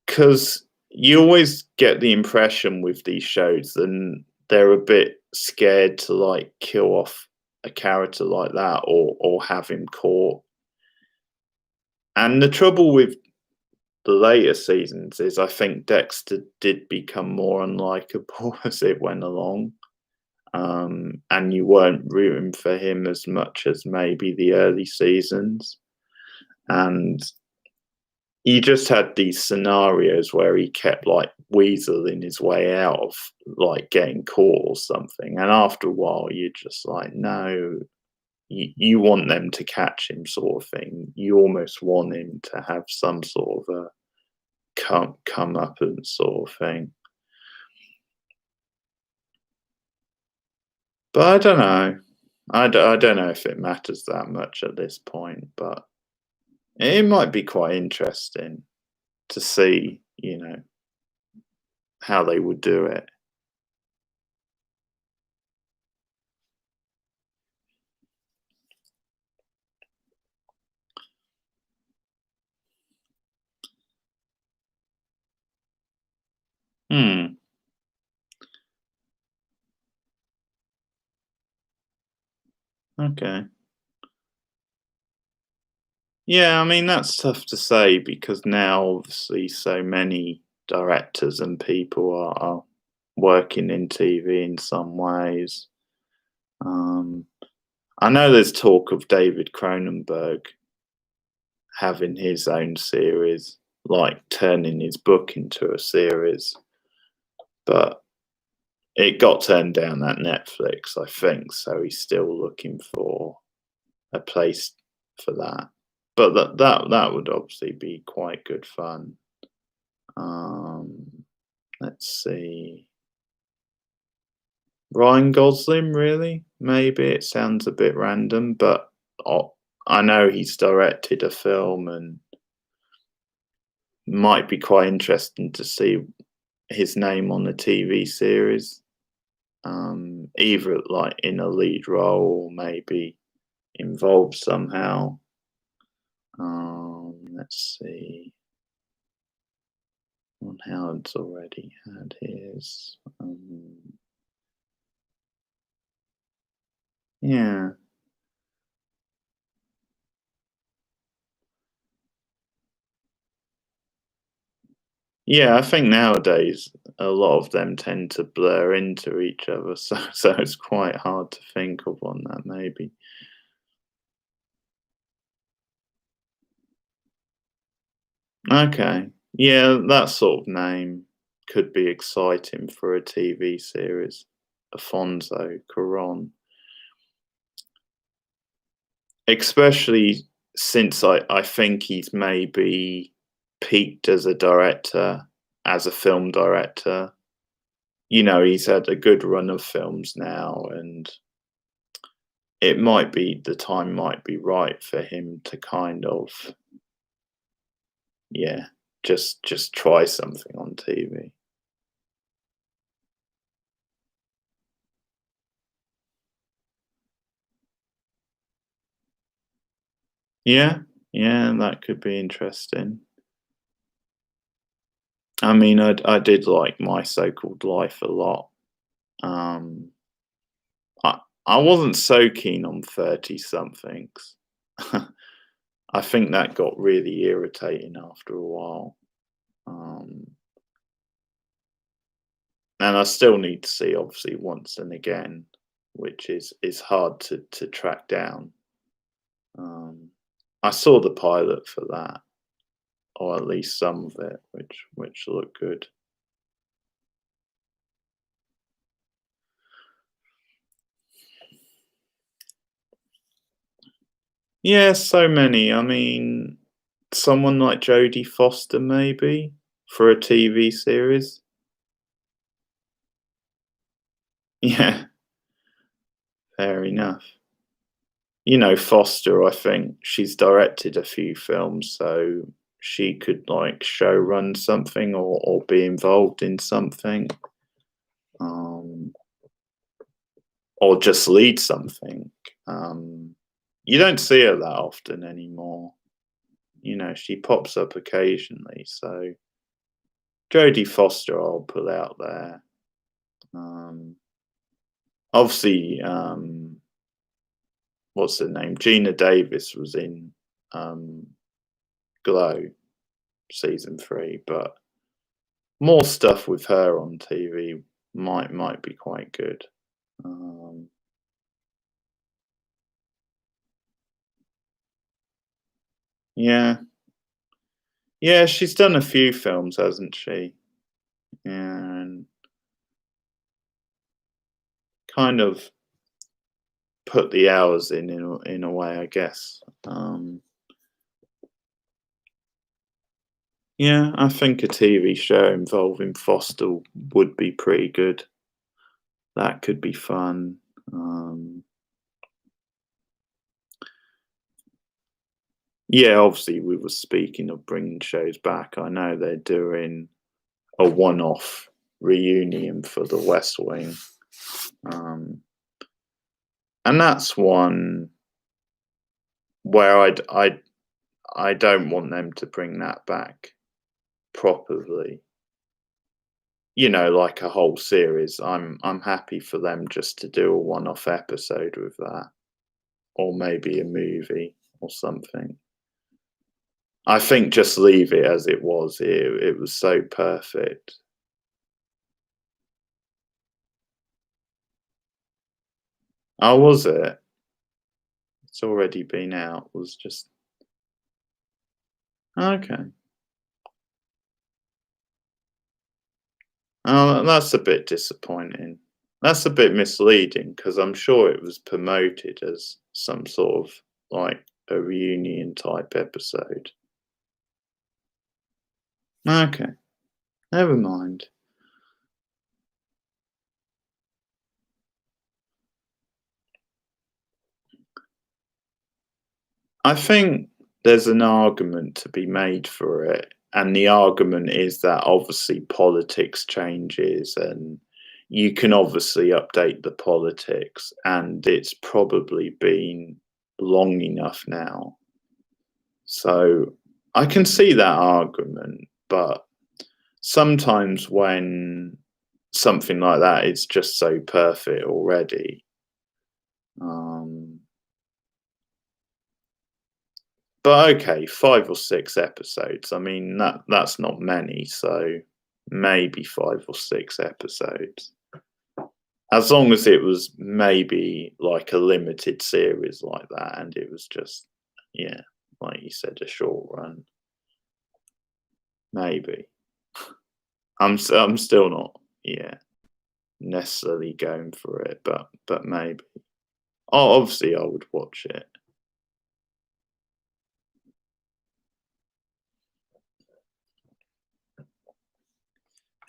Because you always get the impression with these shows, then they're a bit scared to like kill off a character like that, or have him caught. And the trouble with the later seasons is I think Dexter did become more unlikable as it went along. And you weren't rooting for him as much as maybe the early seasons. And you just had these scenarios where he kept like weaseling his way out of like getting caught or something. And after a while, you're just like, no, you want them to catch him, sort of thing. You almost want him to have some sort of a come up and sort of thing. But I don't know. I don't know if it matters that much at this point, but it might be quite interesting to see, how they would do it. Hmm. Okay. Yeah, I mean, that's tough to say because now obviously so many directors and people are working in TV in some ways. Um, I know there's talk of David Cronenberg having his own series, like turning his book into a series, but it got turned down at Netflix, I think, so he's still looking for a place for that. But that would obviously be quite good fun. Um, let's see. Ryan Gosling, really? Maybe it sounds a bit random, but I know he's directed a film, and might be quite interesting to see his name on a TV series. Either like in a lead role or maybe involved somehow. Let's see. Ron Howard's already had his. Yeah. Yeah, I think nowadays a lot of them tend to blur into each other, so it's quite hard to think of one that maybe. Okay. Yeah, that sort of name could be exciting for a TV series. Afonso Cuarón. Especially since I think he's maybe peaked as a director, as a film director. He's had a good run of films now, and the time might be right for him to kind of, yeah, just try something on TV. Yeah, yeah, that could be interesting. I mean, I did like My So-Called Life a lot. Um, I I wasn't so keen on 30 somethings. I think that got really irritating after a while. Um, and I still need to see obviously Once and Again, which is hard to track down. Um, I saw the pilot for that, or at least some of it, which looked good. Yeah, so many. I mean, someone like Jodie Foster maybe for a TV series. Yeah, fair enough. Foster, I think she's directed a few films, so she could like show run something or be involved in something, um, or just lead something. Um, you don't see her that often anymore. She pops up occasionally, so Jodie Foster I'll put out there. Um, obviously, what's her name? Gina Davis was in um, Glow season 3, but more stuff with her on TV might be quite good. Um, yeah, yeah, she's done a few films, hasn't she? And kind of put the hours in a way, I guess. Yeah, I think a TV show involving Foster would be pretty good. That could be fun. Yeah, obviously, we were speaking of bringing shows back. I know they're doing a one-off reunion for The West Wing, um, and that's one where I don't want them to bring that back properly. Like a whole series. I'm happy for them just to do a one-off episode with that, or maybe a movie or something. I think just leave it as it was. It was so perfect. Oh, was it? It's already been out. Was just okay. Oh, that's a bit disappointing. That's a bit misleading because I'm sure it was promoted as some sort of like a reunion type episode. Okay, never mind. I think there's an argument to be made for it, and the argument is that obviously politics changes and you can obviously update the politics, and it's probably been long enough now. So I can see that argument, but sometimes when something like that is just so perfect already, um, but okay, 5 or 6 episodes. I mean, that's not many, so maybe 5 or 6 episodes. As long as it was maybe like a limited series like that, and it was just, yeah, like you said, a short run, maybe. I'm still not, yeah, necessarily going for it, but maybe. Oh, obviously, I would watch it.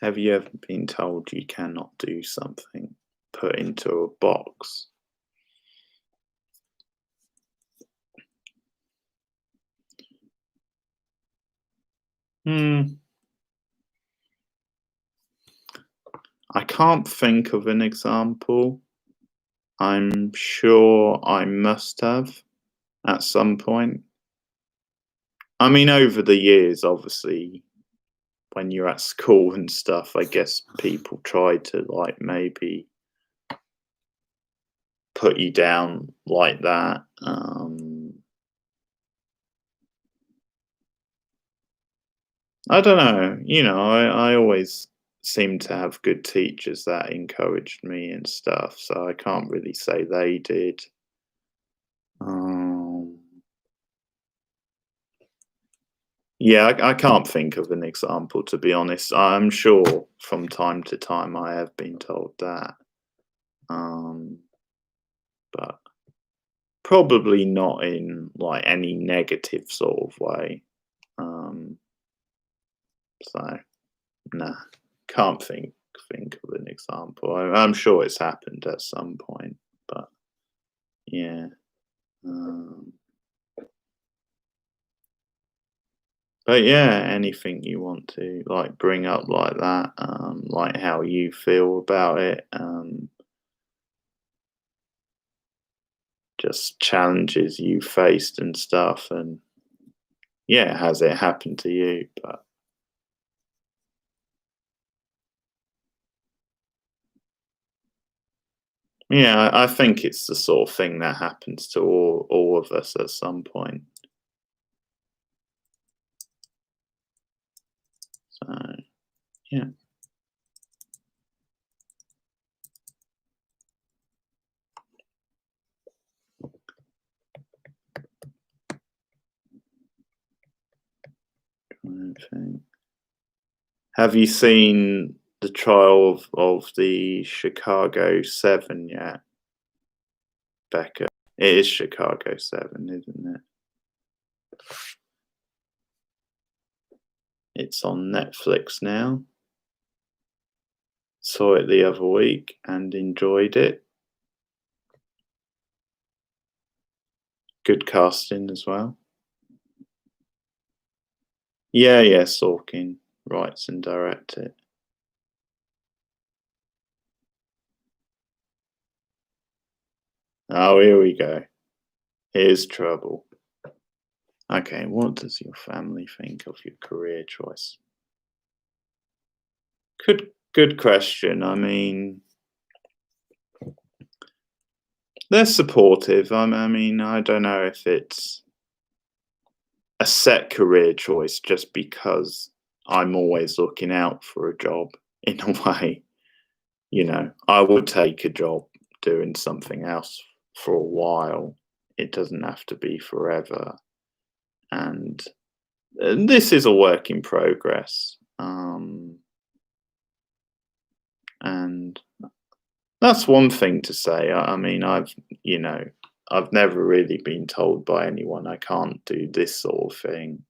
Have you ever been told you cannot do something put into a box? Hmm. I can't think of an example. I'm sure I must have at some point. I mean, over the years, obviously, when you're at school and stuff, I guess people try to, like, maybe put you down like that. I don't know, I always seem to have good teachers that encouraged me and stuff, so I can't really say they did. Um, yeah, I can't think of an example, to be honest. I'm sure from time to time I have been told that, um, but probably not in, like, any negative sort of way. Um, so, nah, can't think of an example. I'm sure it's happened at some point, but yeah. Um, but yeah, anything you want to, like, bring up like that, like how you feel about it, just challenges you faced and stuff, and yeah, has it happened to you? But yeah, I think it's the sort of thing that happens to all of us at some point. So yeah, I think. Have you seen the trial of the Chicago 7 yet, Becca? It is Chicago 7, isn't it? It's on Netflix now. Saw it the other week and enjoyed it. Good casting as well. Yeah, yeah, Sorkin writes and directs it. Oh, here we go. Here's trouble. Okay, what does your family think of your career choice? Good question. I mean, they're supportive. I mean, I don't know if it's a set career choice just because I'm always looking out for a job in a way. I would take a job doing something else for a while. It doesn't have to be forever. And this is a work in progress. And that's one thing to say. I mean, you know, I've never really been told by anyone I can't do this sort of thing.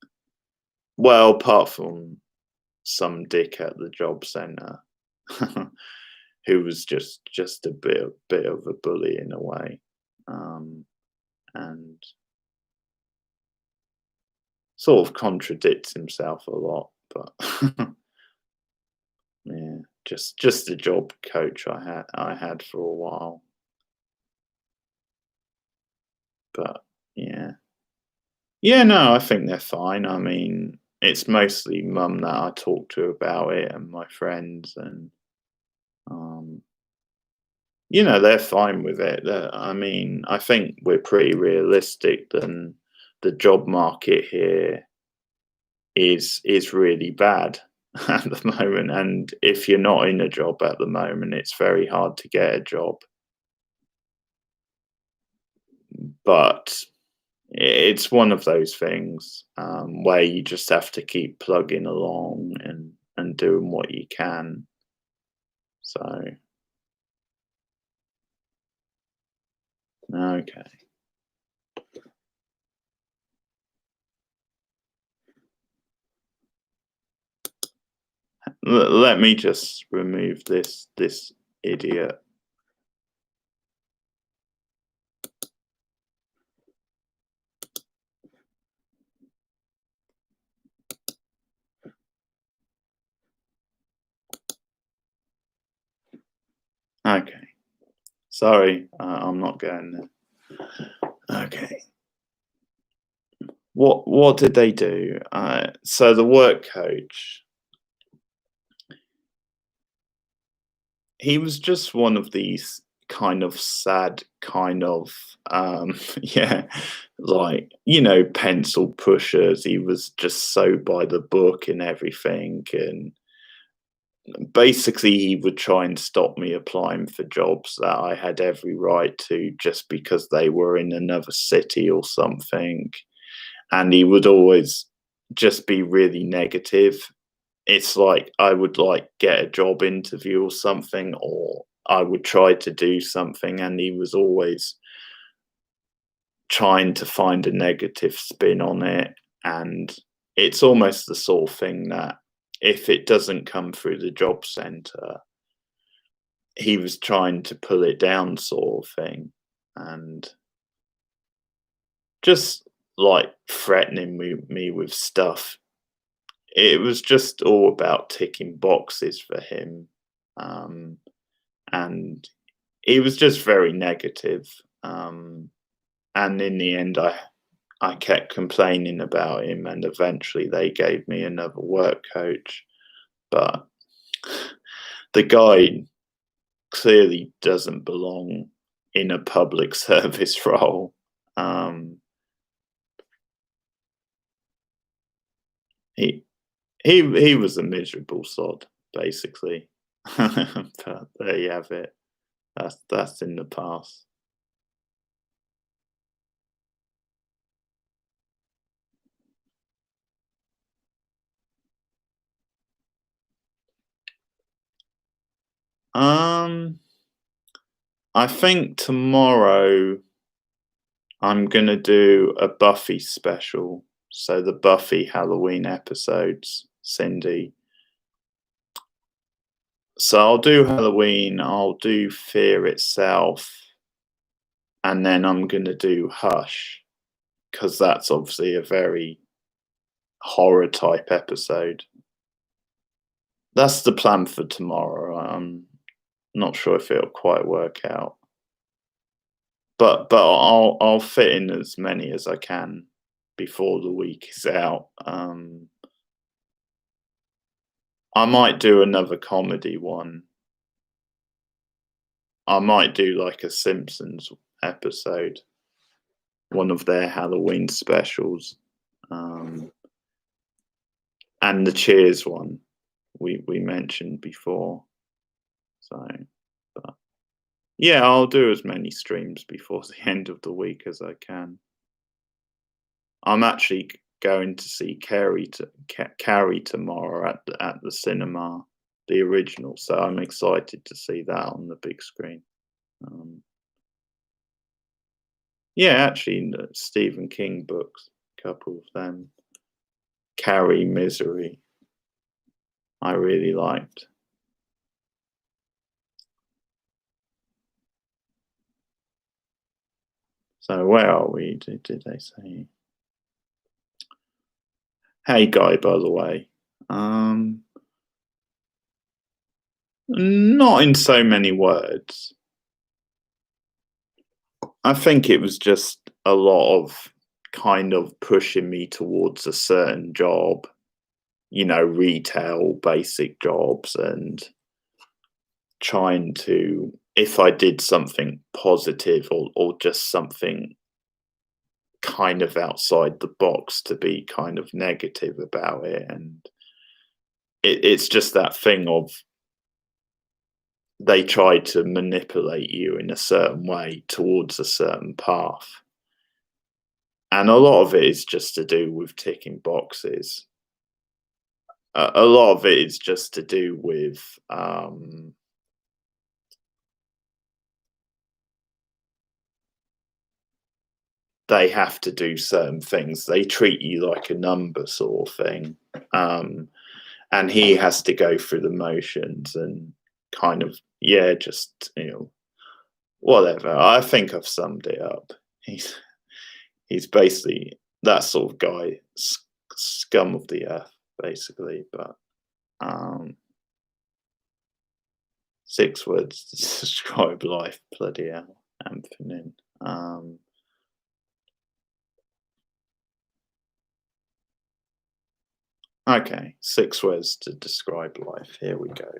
Well, apart from some dick at the job centre who was just a bit of a bully in a way, and sort of contradicts himself a lot. But yeah, just the job coach I had for a while. But yeah. Yeah, no, I think they're fine. I mean, it's mostly mum that I talk to about it and my friends, and um, they're fine with it. I mean, I think we're pretty realistic. Then the job market here is really bad at the moment, and if you're not in a job at the moment, it's very hard to get a job. But it's one of those things where you just have to keep plugging along and doing what you can. So okay, let me just remove this idiot. Okay, sorry, I'm not going there. Okay. What did they do? So the work coach, he was just one of these kind of sad, kind of yeah, like, pencil pushers. He was just so by the book and everything, and basically he would try and stop me applying for jobs that I had every right to just because they were in another city or something. And he would always just be really negative. It's like I would like get a job interview or something, or I would try to do something, and he was always trying to find a negative spin on it. And it's almost the sort of thing that if it doesn't come through the job centre, he was trying to pull it down, sort of thing. And just like threatening me with stuff. It was just all about ticking boxes for him. Um, and he was just very negative. And in the end, I kept complaining about him, and eventually they gave me another work coach. But the guy clearly doesn't belong in a public service role. Um, he he was a miserable sod, basically. But there you have it. That's in the past. Um, I think tomorrow I'm gonna do a Buffy special. So the Buffy Halloween episodes, Cindy. So I'll do Halloween, I'll do Fear itself, and then I'm gonna do Hush, because that's obviously a very horror type episode. That's the plan for tomorrow. I'm not sure if it'll quite work out. But I'll fit in as many as I can before the week is out. I might do another comedy one. I might do like a Simpsons episode, one of their Halloween specials, um, and the Cheers one we mentioned before. So, but yeah, I'll do as many streams before the end of the week as I can. I'm actually going to see Carrie tomorrow at the cinema, the original. So I'm excited to see that on the big screen. Um, yeah, actually, the Stephen King books, a couple of them. Carrie, Misery, I really liked. So where are we? Did they say? Hey, guy, by the way. Um, Not in so many words. I think it was just a lot of kind of pushing me towards a certain job, retail basic jobs, and trying to, if I did something positive or just something kind of outside the box, to be kind of negative about it. And it's just that thing of they try to manipulate you in a certain way towards a certain path. And a lot of it is just to do with ticking boxes. A lot of it is just to do with they have to do certain things. They treat you like a number, sort of thing. Um, and he has to go through the motions and kind of, yeah, just, whatever. I think I've summed it up. He's basically that sort of guy, scum of the earth, basically. But um, 6 words to describe life, bloody hell, Anthony. Um, Okay, 6 words to describe life. Here we go.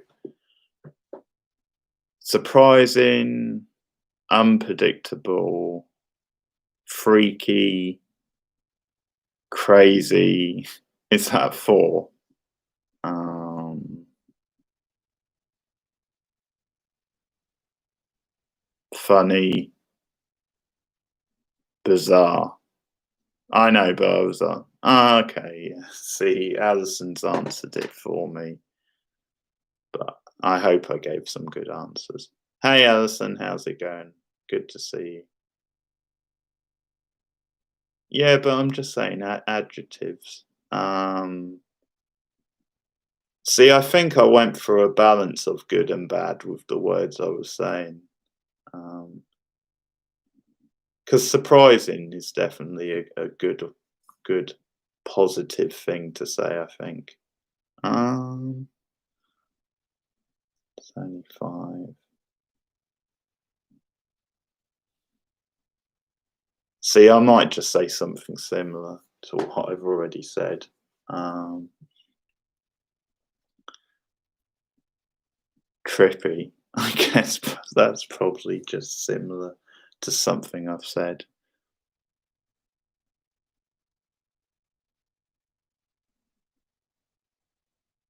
Surprising, unpredictable, freaky, crazy. Is that 4? Um, funny, bizarre. I know, but I was like, okay, yeah. See, Alison's answered it for me, but I hope I gave some good answers. Hey, Alison, how's it going? Good to see you. Yeah, but I'm just saying adjectives. See, I think I went for a balance of good and bad with the words I was saying. Because surprising is definitely a good positive thing to say, I think. Um, it's only 5. See, I might just say something similar to what I've already said. Um, trippy, I guess that's probably just similar to something I've said.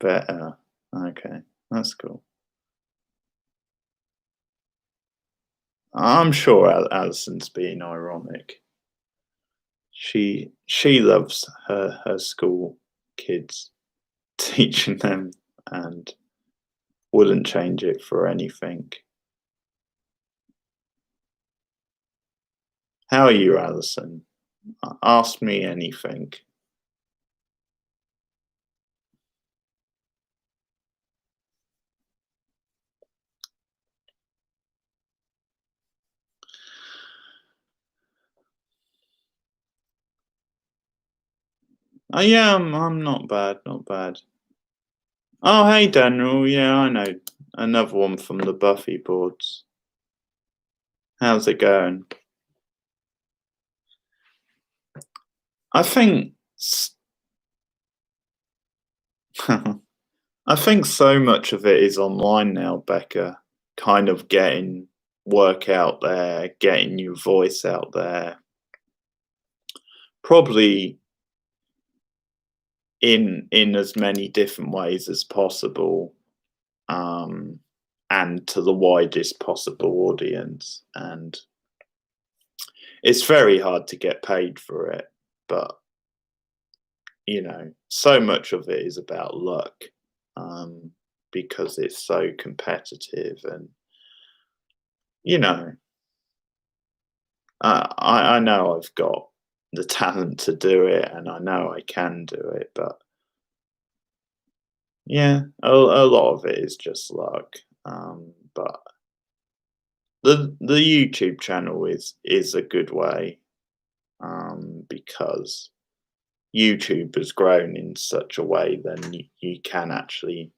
Better. Okay, that's cool. I'm sure Alison's being ironic. She loves her school kids, teaching them, and wouldn't change it for anything. How are you, Alison? Ask me anything. Yeah, I'm not bad, not bad. Oh, hey, Daniel. Yeah, I know. Another one from the Buffy boards. How's it going? I think I think so much of it is online now, Becca. Kind of getting work out there, getting your voice out there. Probably in as many different ways as possible, um, and to the widest possible audience. And it's very hard to get paid for it, but so much of it is about luck, um, because it's so competitive. And you know, I know I've got the talent to do it, and I know I can do it, but yeah, a lot of it is just luck. But the YouTube channel is a good way, because YouTube has grown in such a way then you can actually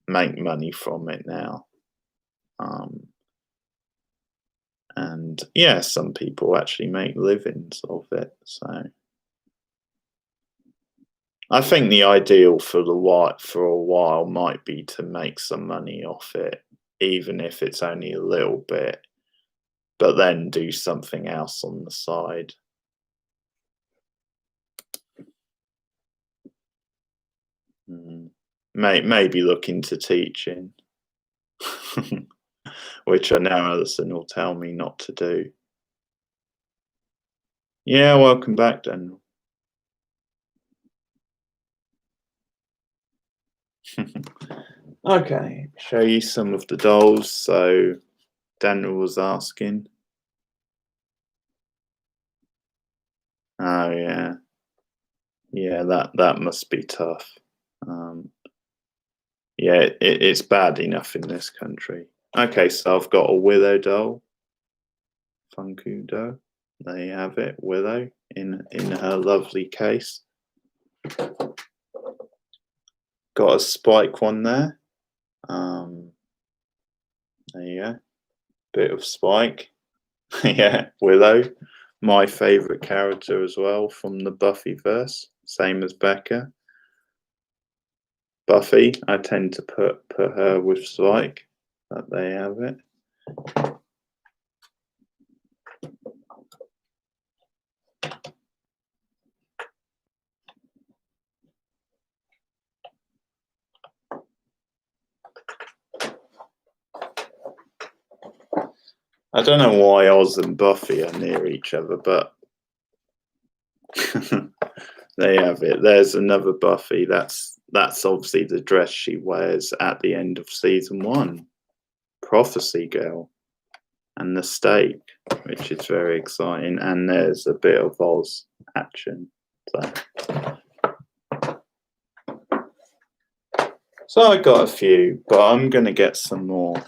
make money from it now. Um, and yeah, some people actually make livings of it. So I think the ideal for a while might be to make some money off it, even if it's only a little bit, but then do something else on the side. Mm. Maybe look into teaching, which I know Alison will tell me not to do. Yeah, welcome back, Daniel. Okay, show you some of the dolls. So Daniel was asking. Oh yeah, yeah. That must be tough. Um, yeah, it's bad enough in this country. Okay, so I've got a Willow doll, Funkudo. There you have it, Willow in her lovely case. Got a Spike one there. There you go. Bit of Spike. Yeah, Willow. My favourite character as well from the Buffyverse, same as Becca. Buffy, I tend to put her with Spike, but they have it. I don't know why Oz and Buffy are near each other, but they have it. There's another Buffy. That's obviously the dress she wears at the end of season 1. Prophecy Girl. And the stake, which is very exciting. And there's a bit of Oz action. So I got a few, but I'm going to get some more.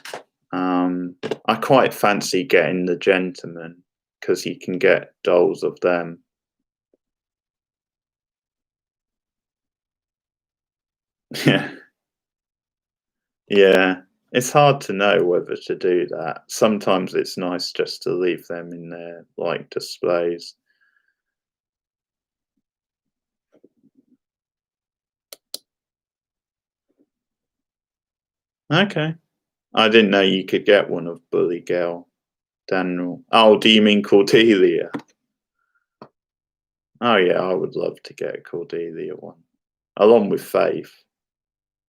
I quite fancy getting the Gentlemen because you can get dolls of them. Yeah. Yeah. It's hard to know whether to do that. Sometimes it's nice just to leave them in their displays. Okay. I didn't know you could get one of Bully Girl. Daniel. Oh, do you mean Cordelia? Oh yeah, I would love to get a Cordelia one. Along with Faith.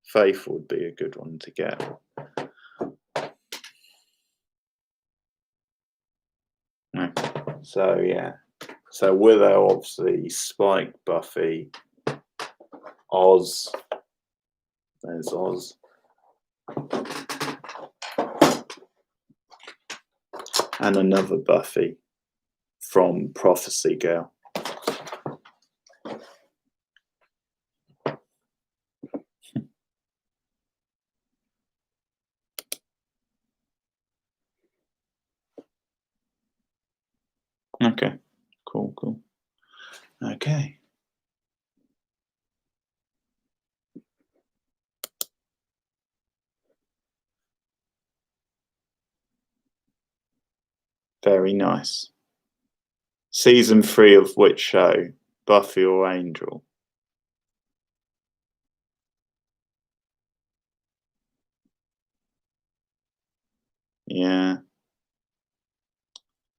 Faith would be a good one to get. Okay. So yeah. So Willow, obviously, Spike, Buffy, Oz. There's Oz. And another Buffy from Prophecy Girl. Okay, cool. Okay. Very nice. Season 3 of which show? Buffy or Angel? Yeah.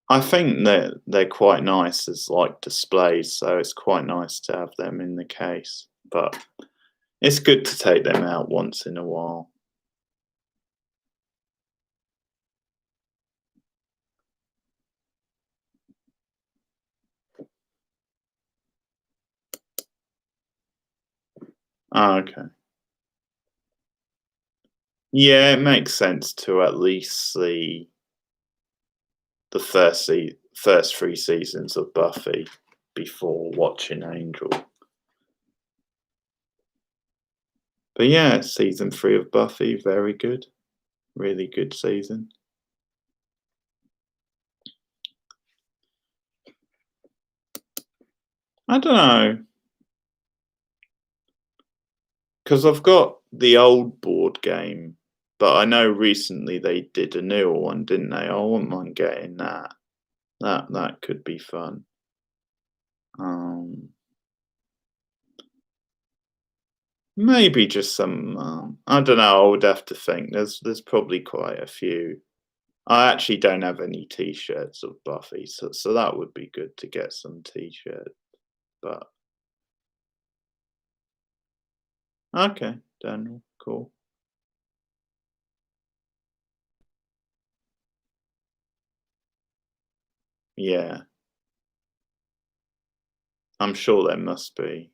I think that they're quite nice as displays, so it's quite nice to have them in the case. But it's good to take them out once in a while. Oh, okay. Yeah, it makes sense to at least see the first 3 seasons of Buffy before watching Angel. But yeah, season 3 of Buffy, very good. Really good season. I don't know. Because I've got the old board game, but I know recently they did a newer one, didn't they? I wouldn't mind getting that. That could be fun. Maybe just some. I don't know. I would have to think. There's probably quite a few. I actually don't have any T-shirts of Buffy, so that would be good to get some T-shirts. But okay, Daniel, cool. Yeah, I'm sure there must be.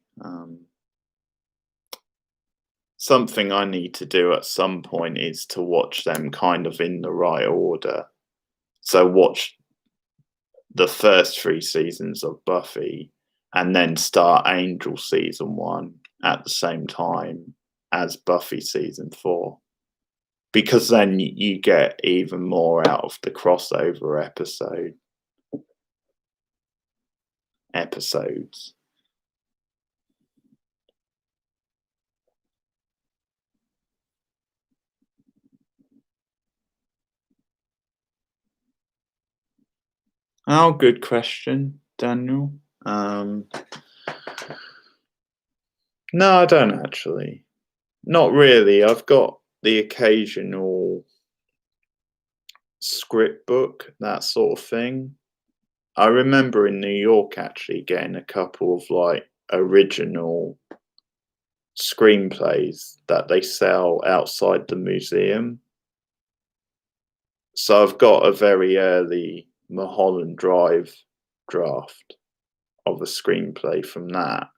Something I need to do at some point is to watch them kind of in the right order. So watch the first 3 seasons of Buffy and then start Angel season 1 at the same time as Buffy season 4. Because then you get even more out of the crossover episodes. Oh, good question, Daniel. No, I don't actually. Not really. I've got the occasional script book, that sort of thing. I remember in New York actually getting a couple of like original screenplays that they sell outside the museum. So I've got a very early Mulholland Drive draft of a screenplay from that.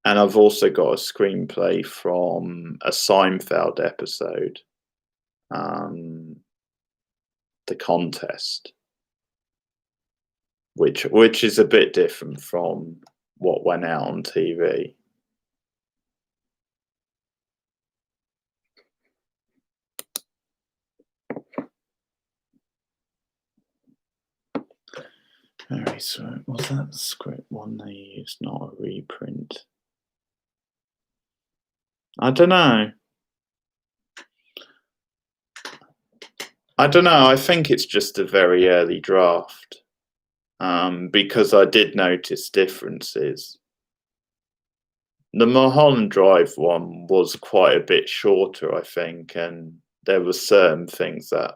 And I've also got a screenplay from a Seinfeld episode, um, The Contest, which is a bit different from what went out on TV. Very so was that the script one they used, not a reprint? I don't know. I don't know. I think it's just a very early draft, because I did notice differences. The Mulholland Drive one was quite a bit shorter, I think, and there were certain things that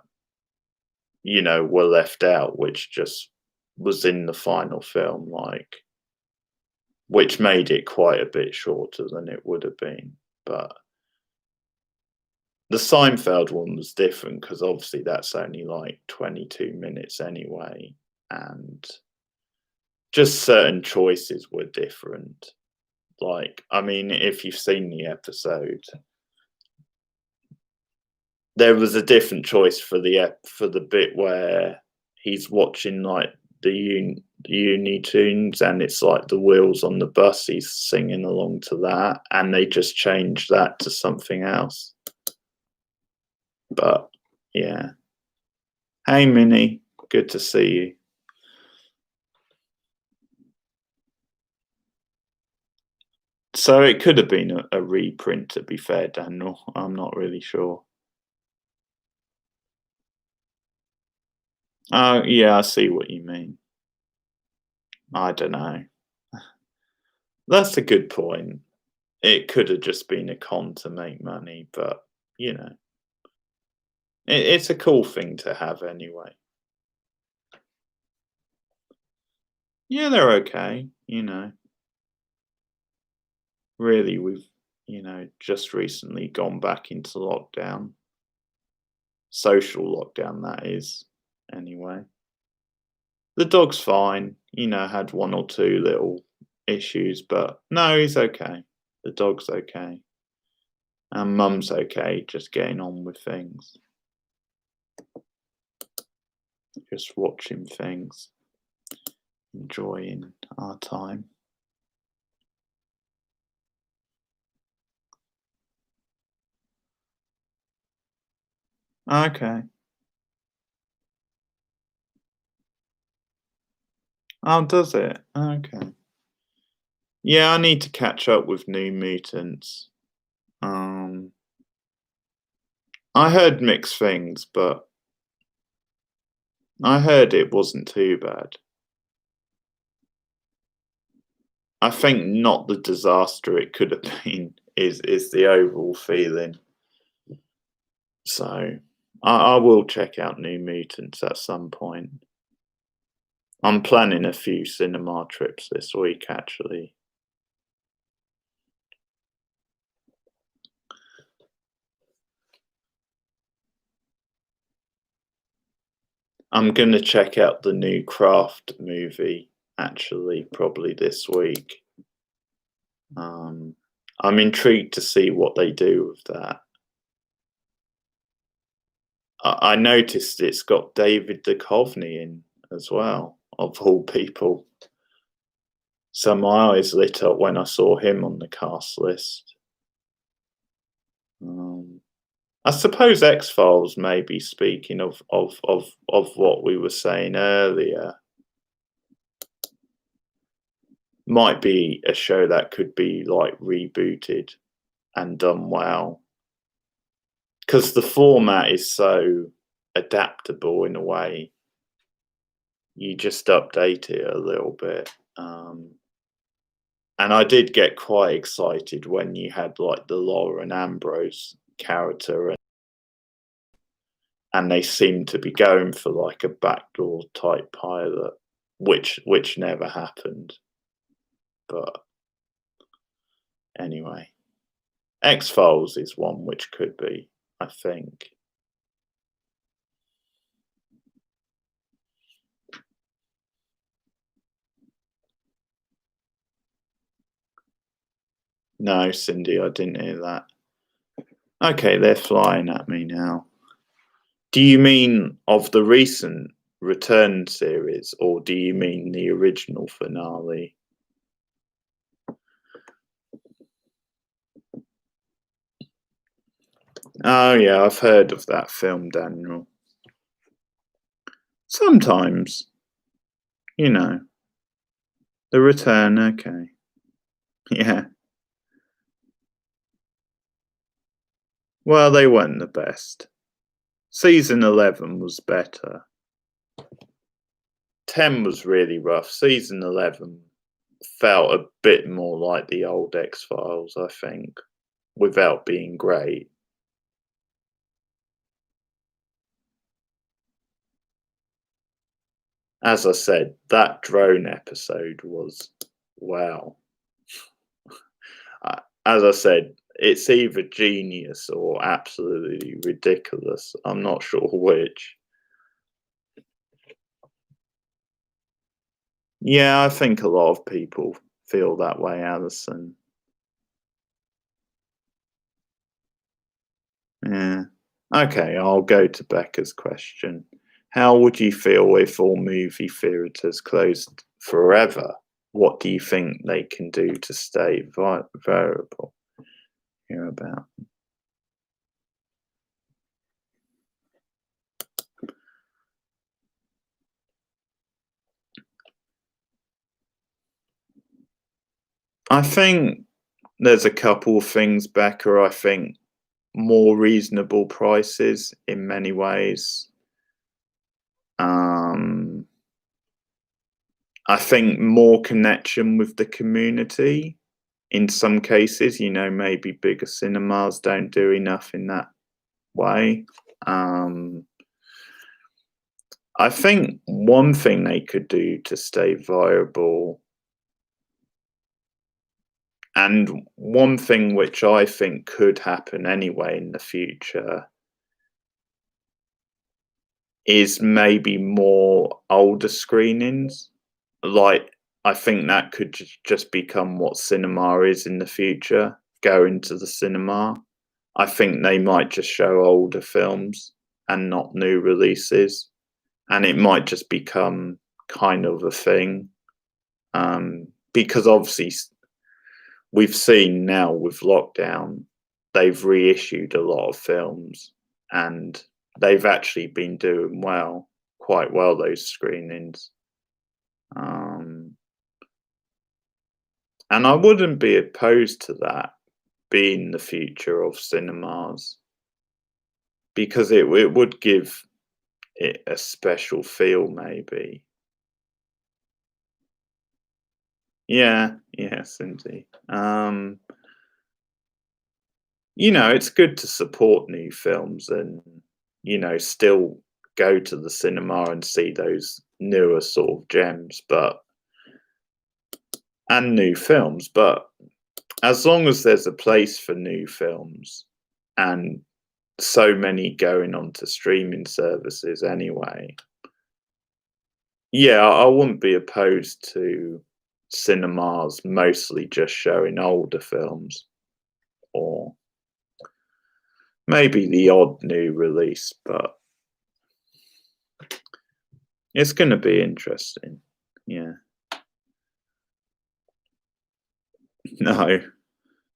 were left out, which just was in the final film, like which made it quite a bit shorter than it would have been. But the Seinfeld one was different because obviously that's only like 22 minutes anyway, and just certain choices were different. Like, I mean, if you've seen the episode, there was a different choice for the bit where he's watching like the uni tunes and it's like the wheels on the bus, he's singing along to that, and they just changed that to something else. But yeah. Hey Minnie, good to see you. So it could have been a reprint, to be fair, Daniel. I'm not really sure. Oh, yeah, I see what you mean. I don't know. That's a good point. It could have just been a con to make money, but you know, it's a cool thing to have anyway. Yeah, they're okay. Really, we've just recently gone back into lockdown, social lockdown, that is. Anyway, the dog's fine. Had one or two little issues, but no, he's okay. The dog's okay. And mum's okay, just getting on with things. Just watching things, enjoying our time. Okay. Oh, does it? Okay. Yeah, I need to catch up with New Mutants. Um, I heard mixed things, but I heard it wasn't too bad. I think not the disaster it could have been is the overall feeling. So I will check out New Mutants at some point. I'm planning a few cinema trips this week, actually. I'm gonna check out the new Craft movie, actually, probably this week. I'm intrigued to see what they do with that. I noticed it's got David Duchovny in as well, of all people. So my eyes lit up when I saw him on the cast list. I suppose X Files, maybe speaking of what we were saying earlier, might be a show that could be like rebooted and done well, because the format is so adaptable in a way. You just update it a little bit. And I did get quite excited when you had, like, the Lauren Ambrose character, and they seemed to be going for, like, a backdoor type pilot, which never happened. But anyway, X-Files is one which could be, I think. No, Cindy, I didn't hear that. Okay, they're flying at me now. Do you mean of the recent return series, or do you mean the original finale? Oh yeah, I've heard of that film, Daniel. Sometimes, you know, the return, okay. Yeah. Well, they weren't the best. Season 11 was better. 10 was really rough. Season 11 felt a bit more like the old X-Files, I think, without being great. As I said, that drone episode was wow. As I said, it's either genius or absolutely ridiculous. I'm not sure which. Yeah, I think a lot of people feel that way, Alison. Yeah. Okay, I'll go to Becca's question. How would you feel if all movie theatres closed forever? What do you think they can do to stay viable? Hear about. I think there's a couple of things, Becca. I think more reasonable prices in many ways. Um, I think more connection with the community in some cases. Maybe bigger cinemas don't do enough in that way. Um, I think one thing they could do to stay viable, and one thing which I think could happen anyway in the future, is maybe more older screenings. Like, I think that could just become what cinema is in the future. Go into the cinema. I think they might just show older films and not new releases, and it might just become kind of a thing. Because obviously, we've seen now with lockdown, they've reissued a lot of films, and they've actually been doing well, quite well, those screenings. Um, and I wouldn't be opposed to that being the future of cinemas, because it would give it a special feel, maybe. Yeah, yes, indeed. It's good to support new films and, still go to the cinema and see those newer sort of gems, and new films. But as long as there's a place for new films, and so many going on to streaming services anyway, yeah, I wouldn't be opposed to cinemas mostly just showing older films, or maybe the odd new release, but it's going to be interesting. Yeah. No,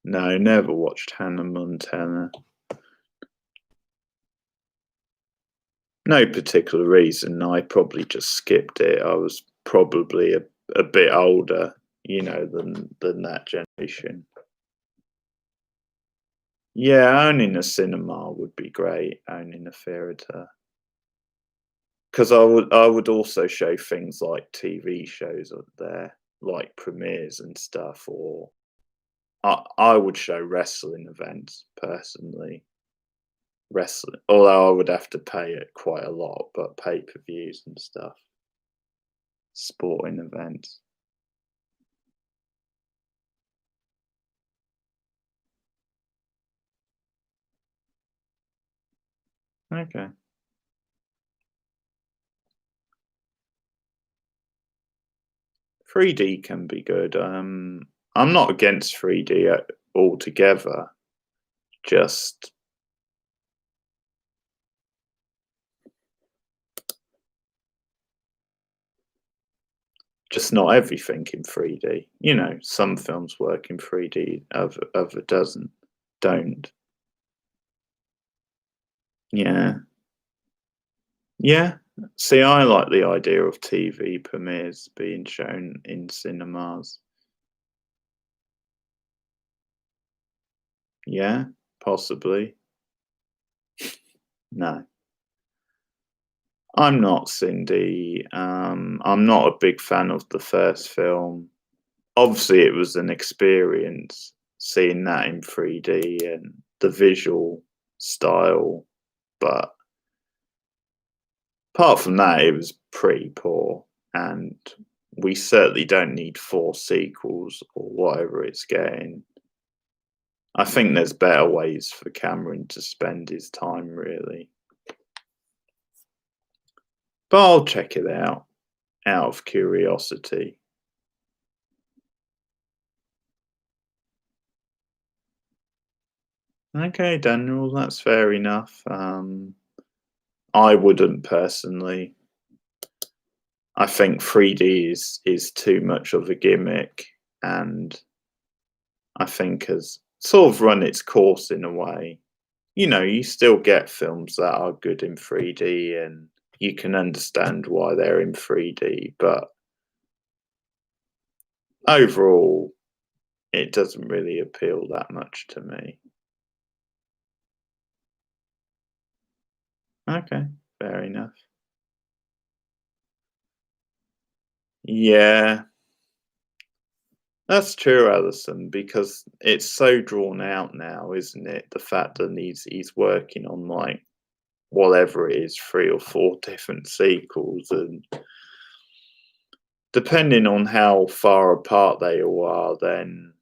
no, never watched Hannah Montana. No particular reason. I probably just skipped it. I was probably a bit older, than that generation. Yeah, owning a cinema would be great. Owning a theatre, because I would also show things like TV shows up there. like premieres and stuff, or I would show wrestling events personally. Wrestling, although I would have to pay it quite a lot, but pay-per-views and stuff, sporting events. Okay. 3D can be good. I'm not against 3D altogether. Just just not everything in 3D. You know, some films work in 3D, other doesn't don't. Yeah. Yeah. See, I like the idea of TV premieres being shown in cinemas. Yeah, possibly. No. I'm not, Cindy. I'm not a big fan of the first film. Obviously, it was an experience seeing that in 3D and the visual style, but apart from that, it was pretty poor, and we certainly don't need 4 sequels or whatever it's getting. I think there's better ways for Cameron to spend his time, really. But I'll check it out of curiosity. Okay, Daniel, that's fair enough. I wouldn't personally. I think 3D is too much of a gimmick, and I think has sort of run its course in a way. You know, you still get films that are good in 3D, and you can understand why they're in 3D, but overall, it doesn't really appeal that much to me. Okay, fair enough. Yeah, that's true, Alison, because it's so drawn out now, isn't it? The fact that he's working on like whatever it is, 3 or 4 different sequels, and depending on how far apart they all are, then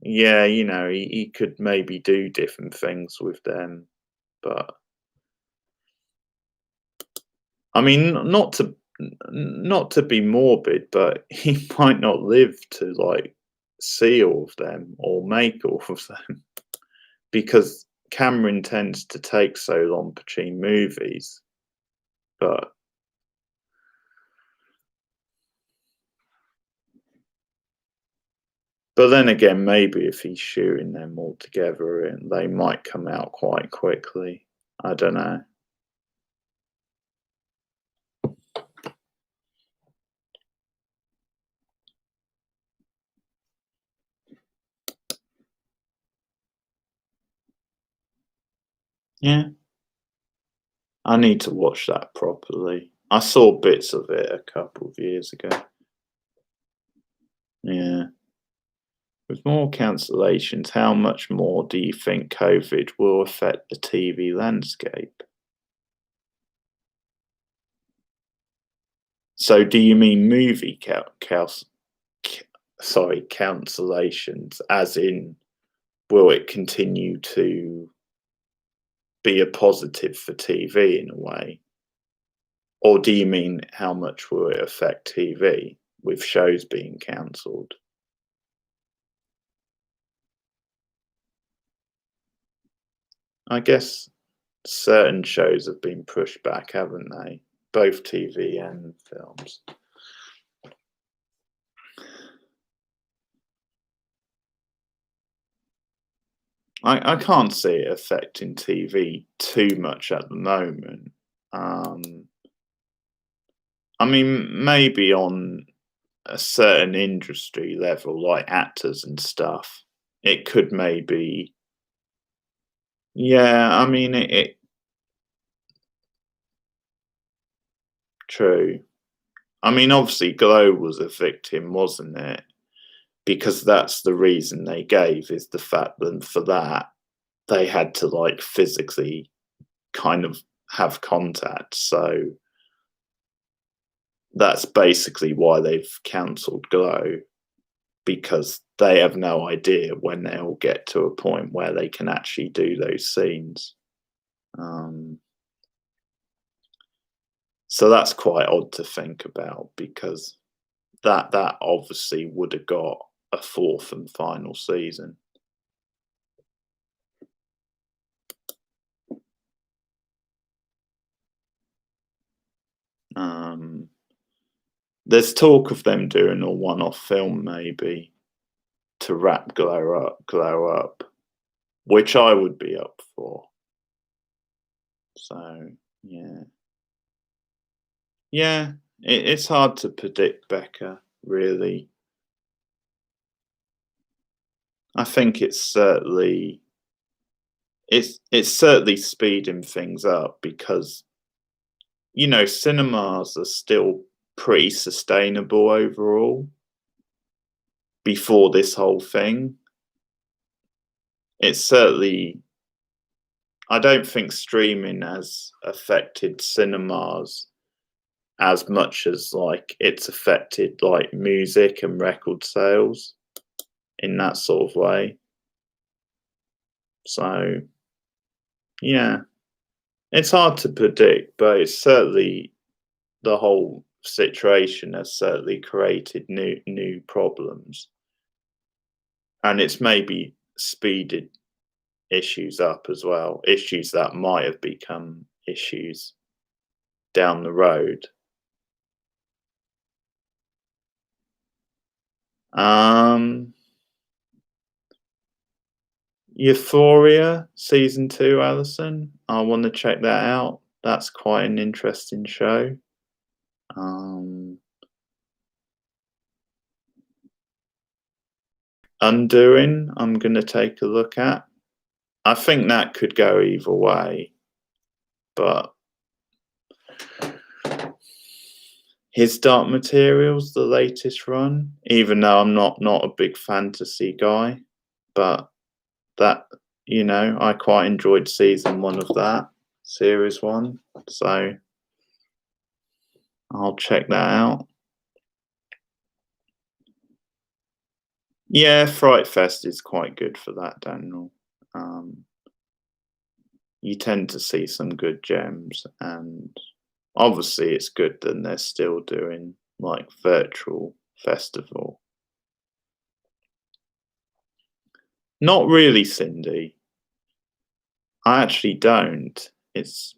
yeah, you know, he could maybe do different things with them. But I mean, not to be morbid, but he might not live to like see all of them or make all of them because Cameron tends to take so long between movies. But then again, maybe if he's shooting them all together, and they might come out quite quickly. I don't know. Yeah, I need to watch that properly. I saw bits of it a couple of years ago. Yeah. With more cancellations, how much more do you think COVID will affect the TV landscape? So, do you mean movie cancellations, as in, will it continue to be a positive for TV in a way? Or do you mean how much will it affect TV with shows being cancelled? I guess certain shows have been pushed back, haven't they? Both TV and films. I can't see it affecting TV too much at the moment. Um, I mean, maybe on a certain industry level, like actors and stuff, it could maybe. Yeah, I mean, it true. I mean, obviously, Glow was a victim, wasn't it? Because that's the reason they gave, is the fact that for that they had to like physically kind of have contact. So that's basically why they've cancelled Glow, because they have no idea when they'll get to a point where they can actually do those scenes. Um, so that's quite odd to think about, because that obviously would have got a fourth and final season. Um, there's talk of them doing a one-off film maybe to wrap Glow up, which I would be up for. So yeah, yeah, it's hard to predict Becca, really. I think it's certainly speeding things up, because cinemas are still pretty sustainable overall before this whole thing. It's certainly, I don't think streaming has affected cinemas as much as like it's affected like music and record sales in that sort of way. So yeah, it's hard to predict, but it's certainly, the whole situation has certainly created new problems, and it's maybe speeded issues up as well, issues that might have become issues down the road. Um, Euphoria season 2, Alison. I want to check that out. That's quite an interesting show. Um, Undoing, I'm going to take a look at. I think that could go either way, but his Dark Materials, the latest run, even though I'm not a big fantasy guy, but that, I quite enjoyed season 1 of that, series 1, so I'll check that out. Yeah, Fright Fest is quite good for that, Daniel. Um, you tend to see some good gems, and obviously it's good that they're still doing like virtual festival. Not really, Cindy. I actually don't. It's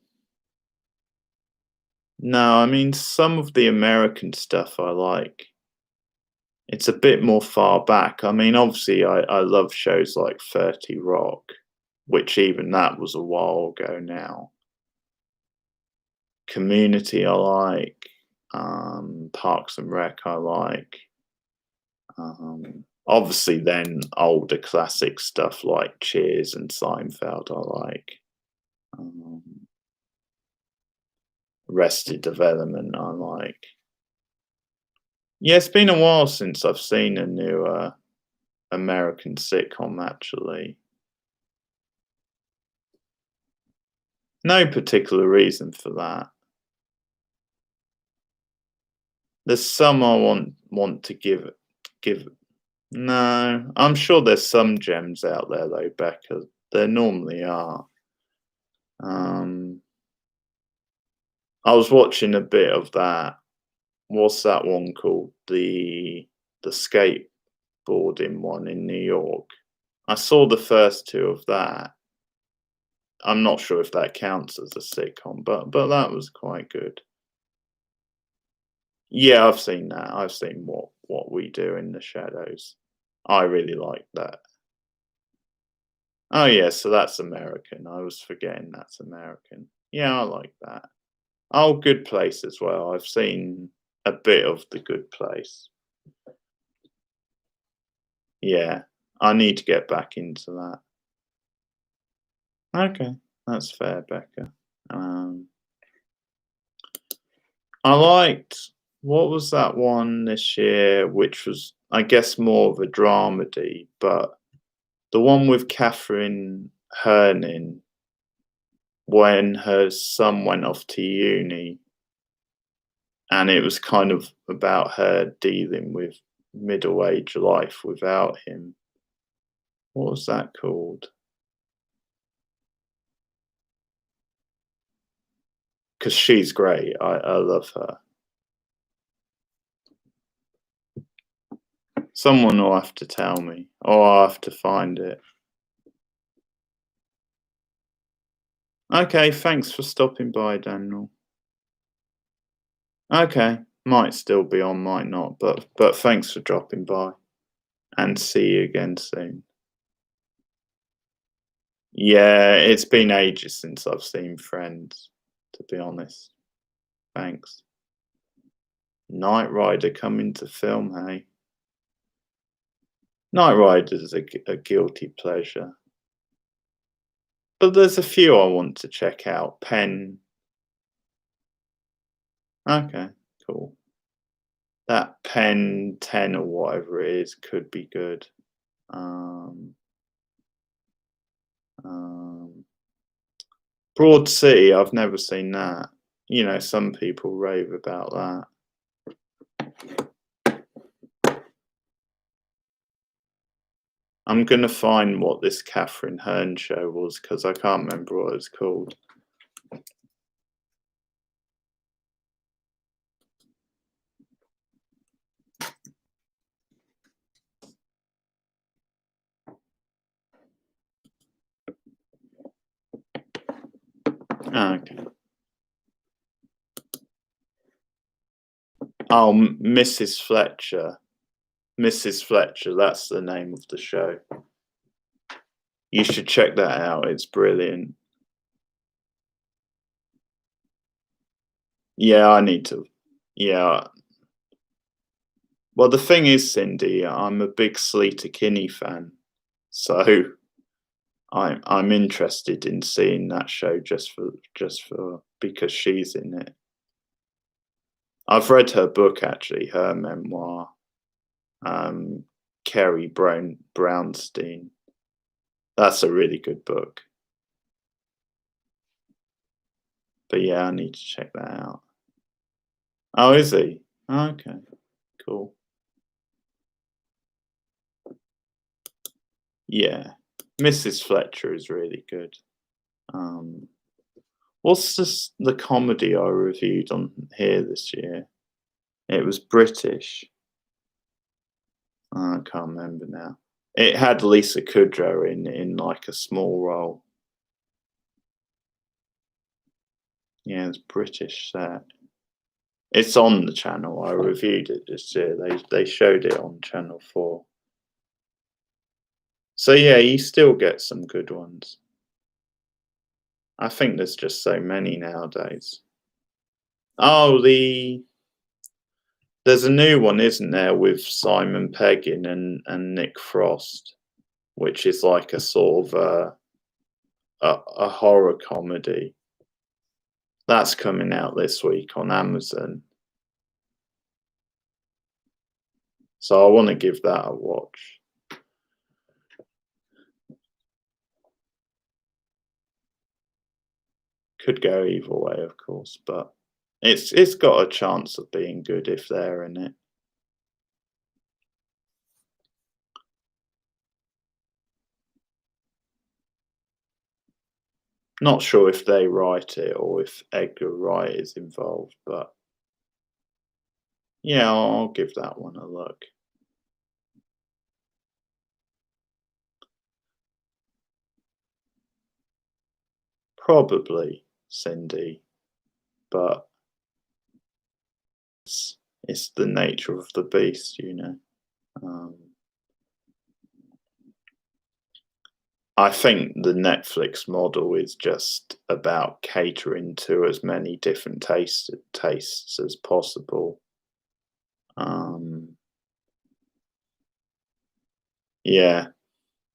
No, I mean, some of the American stuff I like. It's a bit more far back. I mean, obviously, I love shows like 30 Rock, which even that was a while ago now. Community I like. Parks and Rec I like. Obviously, then older classic stuff like Cheers and Seinfeld I like. Um, Arrested Development I like. Yeah, it's been a while since I've seen a new American sitcom, actually. No particular reason for that. There's some I want to give. No, I'm sure there's some gems out there though, Becca. There normally are. Um, I was watching a bit of that. What's that one called? The skateboarding one in New York. I saw the first two of that. I'm not sure if that counts as a sitcom, but that was quite good. Yeah, I've seen that. I've seen What We Do in the Shadows. I really like that. Oh yeah, so that's American. I was forgetting that's American. Yeah, I like that. Oh, Good Place as well. I've seen a bit of The Good Place. Yeah, I need to get back into that. Okay, that's fair, Becca. Um, I liked. What was that one this year, which was, I guess, more of a dramedy, but the one with Catherine Herning when her son went off to uni, and it was kind of about her dealing with middle-age life without him. What was that called? Because she's great. I love her. Someone will have to tell me, or I'll have to find it. Okay, thanks for stopping by, Daniel. Okay, might still be on, might not, but thanks for dropping by, and see you again soon. Yeah, it's been ages since I've seen Friends, to be honest. Thanks. Knight Rider coming to film, hey? Knight Rider's a guilty pleasure. But there's a few I want to check out. Pen. Okay, cool. That Pen 10 or whatever it is could be good. Um, um, Broad City, I've never seen that. You know, some people rave about that. I'm gonna find what this Catherine Hearn show was because I can't remember what it's called. Okay. Oh, Mrs. Fletcher. Mrs. Fletcher, that's the name of the show. You should check that out. It's brilliant. Yeah, I need to. Yeah. Well, the thing is, Cindy, I'm a big Sleater Kinney fan, so I'm interested in seeing that show just for because she's in it. I've read her book actually, her memoir, um, Kerry Brownstein. That's a really good book. But yeah, I need to check that out. Oh, is he? Okay, cool. Yeah, Mrs. Fletcher is really good. Um, what's the comedy I reviewed on here this year? It was British. I can't remember now. It had Lisa Kudrow in like a small role. Yeah, it's British set. It's on the channel. I reviewed it this year. They showed it on Channel 4. So yeah, you still get some good ones. I think there's just so many nowadays. Oh, there's a new one, isn't there, with Simon Pegg in and Nick Frost, which is like a sort of a horror comedy. That's coming out this week on Amazon. So I want to give that a watch. Could go either way, of course, but it's got a chance of being good if they're in it. Not sure if they write it or if Edgar Wright is involved, but yeah, I'll give that one a look. Probably Cindy, but it's the nature of the beast, you know. Um, I think the Netflix model is just about catering to as many different tastes as possible. Um, yeah,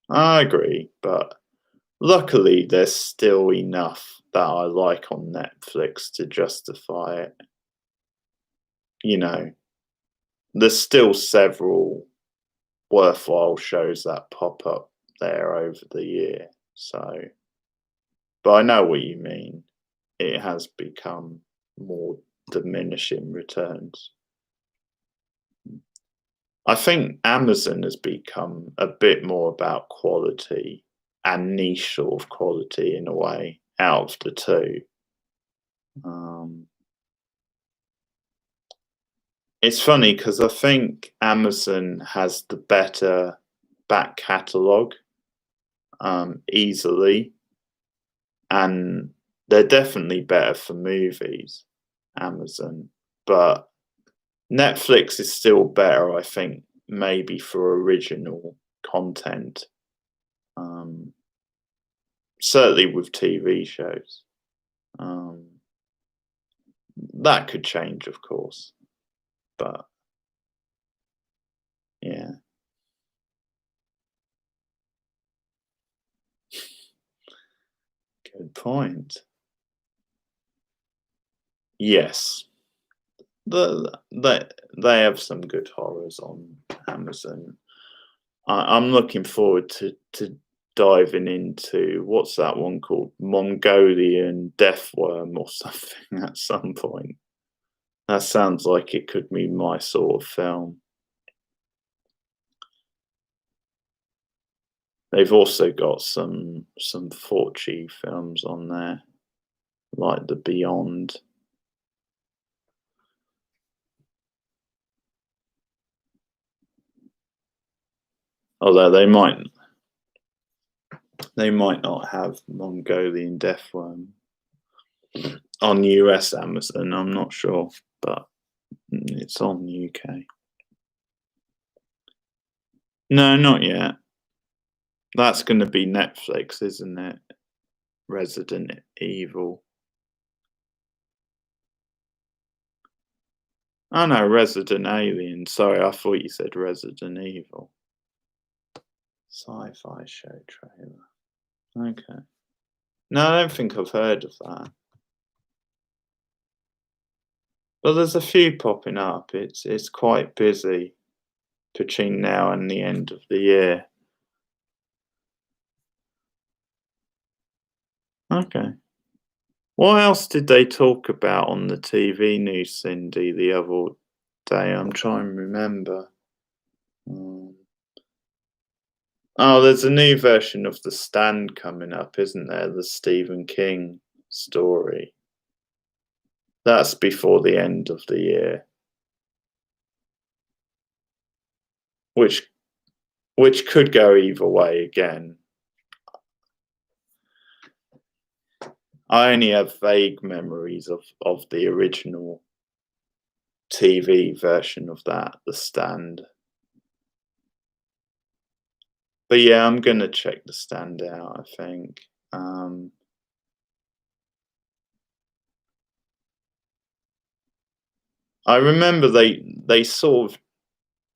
I agree, but luckily there's still enough that I like on Netflix to justify it. you know, there's still several worthwhile shows that pop up there over the year. So, but I know what you mean. It has become more diminishing returns. I think Amazon has become a bit more about quality and niche sort of quality in a way out of the two. Um, it's funny because I think Amazon has the better back catalogue easily, and they're definitely better for movies, Amazon. But Netflix is still better, I think, maybe for original content. Um, certainly with TV shows. Um, that could change, of course, but yeah, good point. Yes, they have some good horrors on Amazon. I'm looking forward to diving into what's that one called? Mongolian Deathworm or something at some point. That sounds like it could be my sort of film. They've also got some Fulci films on there, like The Beyond. Although they might not have Mongolian Deathworm on US Amazon. I'm not sure, but it's on UK. No, not yet. That's going to be Netflix, isn't it? Resident Evil. Oh no, Resident Alien. Sorry, I thought you said Resident Evil. Sci-fi show trailer. Okay. No, I don't think I've heard of that. But there's a few popping up. It's quite busy between now and the end of the year. Okay. What else did they talk about on the TV news, Cindy, the other day? I'm trying to remember. Um, oh, there's a new version of The Stand coming up, isn't there? The Stephen King story. That's before the end of the year, which which could go either way again. I only have vague memories of the original TV version of that, The Stand. But yeah, I'm gonna check The Stand out, I think. I remember they sort of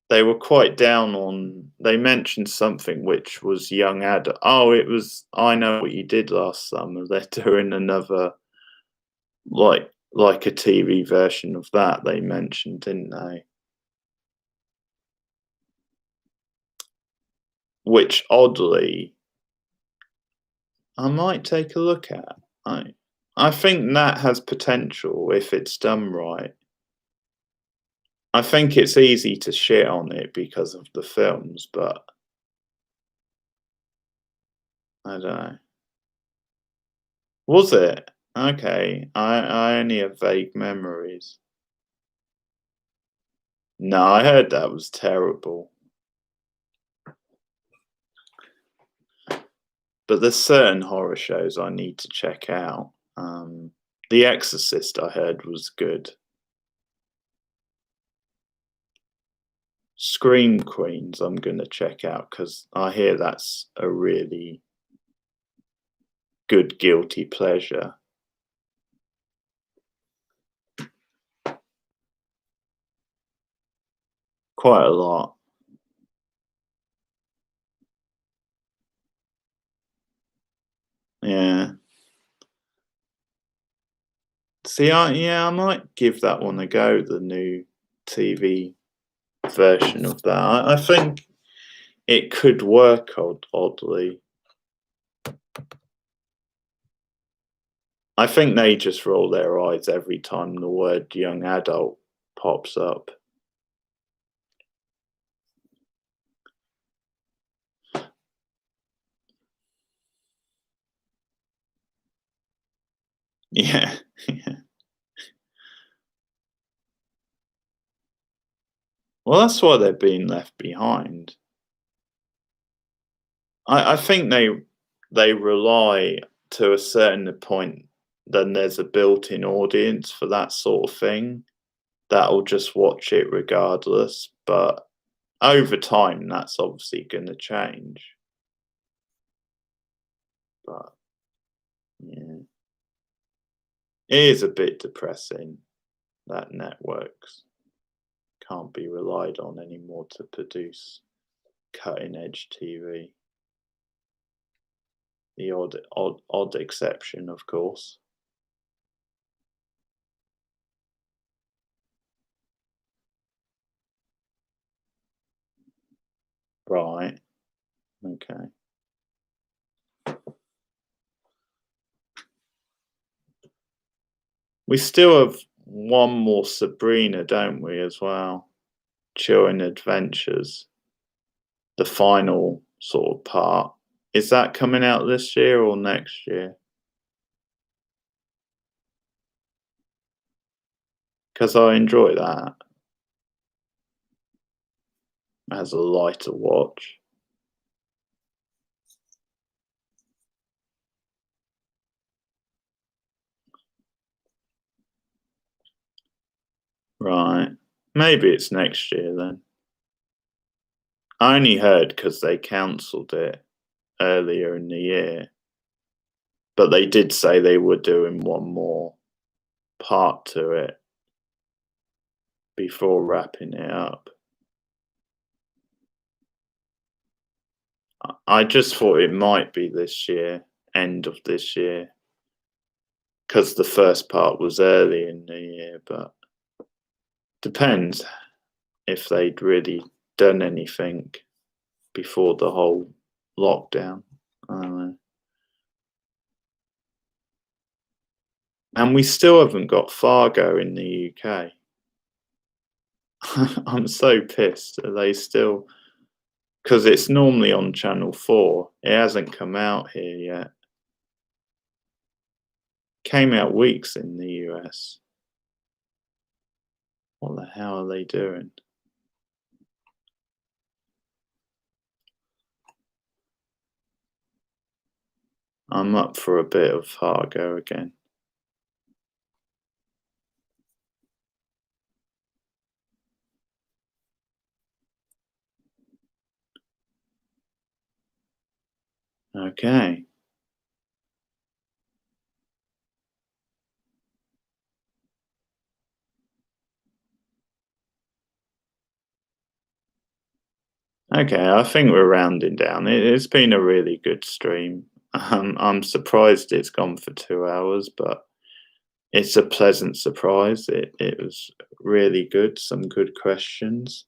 they were quite down on they mentioned something which was young adult. Oh, it was I Know What You Did Last Summer. They're doing another like a TV version of that they mentioned, didn't they? Which oddly I might take a look at. I think that has potential if it's done right. I think it's easy to shit on it because of the films, but I don't know. Was it? Okay. I only have vague memories. No, I heard that was terrible. But there's certain horror shows I need to check out. The Exorcist I heard was good. Scream Queens I'm gonna check out because I hear that's a really good guilty pleasure. Quite a lot. Yeah. See, I might give that one a go, the new TV version of that. I think it could work oddly. I think they just roll their eyes every time the word young adult pops up. Yeah. Well, that's why they're being left behind. I think they rely to a certain point, then there's a built-in audience for that sort of thing that'll just watch it regardless. But over time, that's obviously going to change. But yeah, it is a bit depressing that networks can't be relied on anymore to produce cutting-edge TV. The odd exception, of course. Right. Okay. We still have one more Sabrina, don't we, as well? Chilling Adventures, the final sort of part. Is that coming out this year or next year? Because I enjoy that as a lighter watch. Right. Maybe it's next year then. I only heard because they cancelled it earlier in the year. But they did say they were doing one more part to it before wrapping it up. I just thought it might be this year, end of this year, because the first part was early in the year, but depends if they'd really done anything before the whole lockdown. I don't know. And we still haven't got Fargo in the UK. I'm so pissed. Are they still? Because it's normally on Channel 4. It hasn't come out here yet. Came out weeks in the US. What the hell are they doing? I'm up for a bit of Fargo again. Okay. Okay, I think we're rounding down. It's been a really good stream. I'm surprised it's gone for 2 hours, but it's a pleasant surprise. It was really good. Some good questions,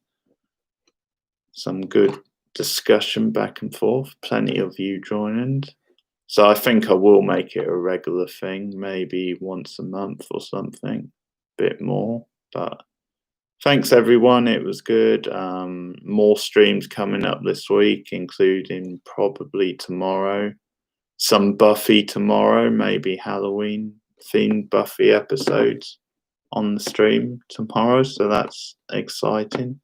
some good discussion back and forth. Plenty of you joining. So I think I will make it a regular thing, maybe once a month or something, bit more. But thanks everyone, it was good. More streams coming up this week, including probably tomorrow. Some Buffy tomorrow, maybe Halloween themed Buffy episodes on the stream tomorrow. So that's exciting.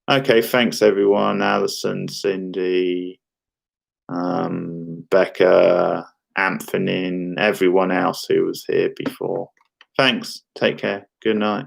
Okay, thanks everyone. Alison, Cindy, Becca, Anthony, everyone else who was here before. Thanks. Take care. Good night.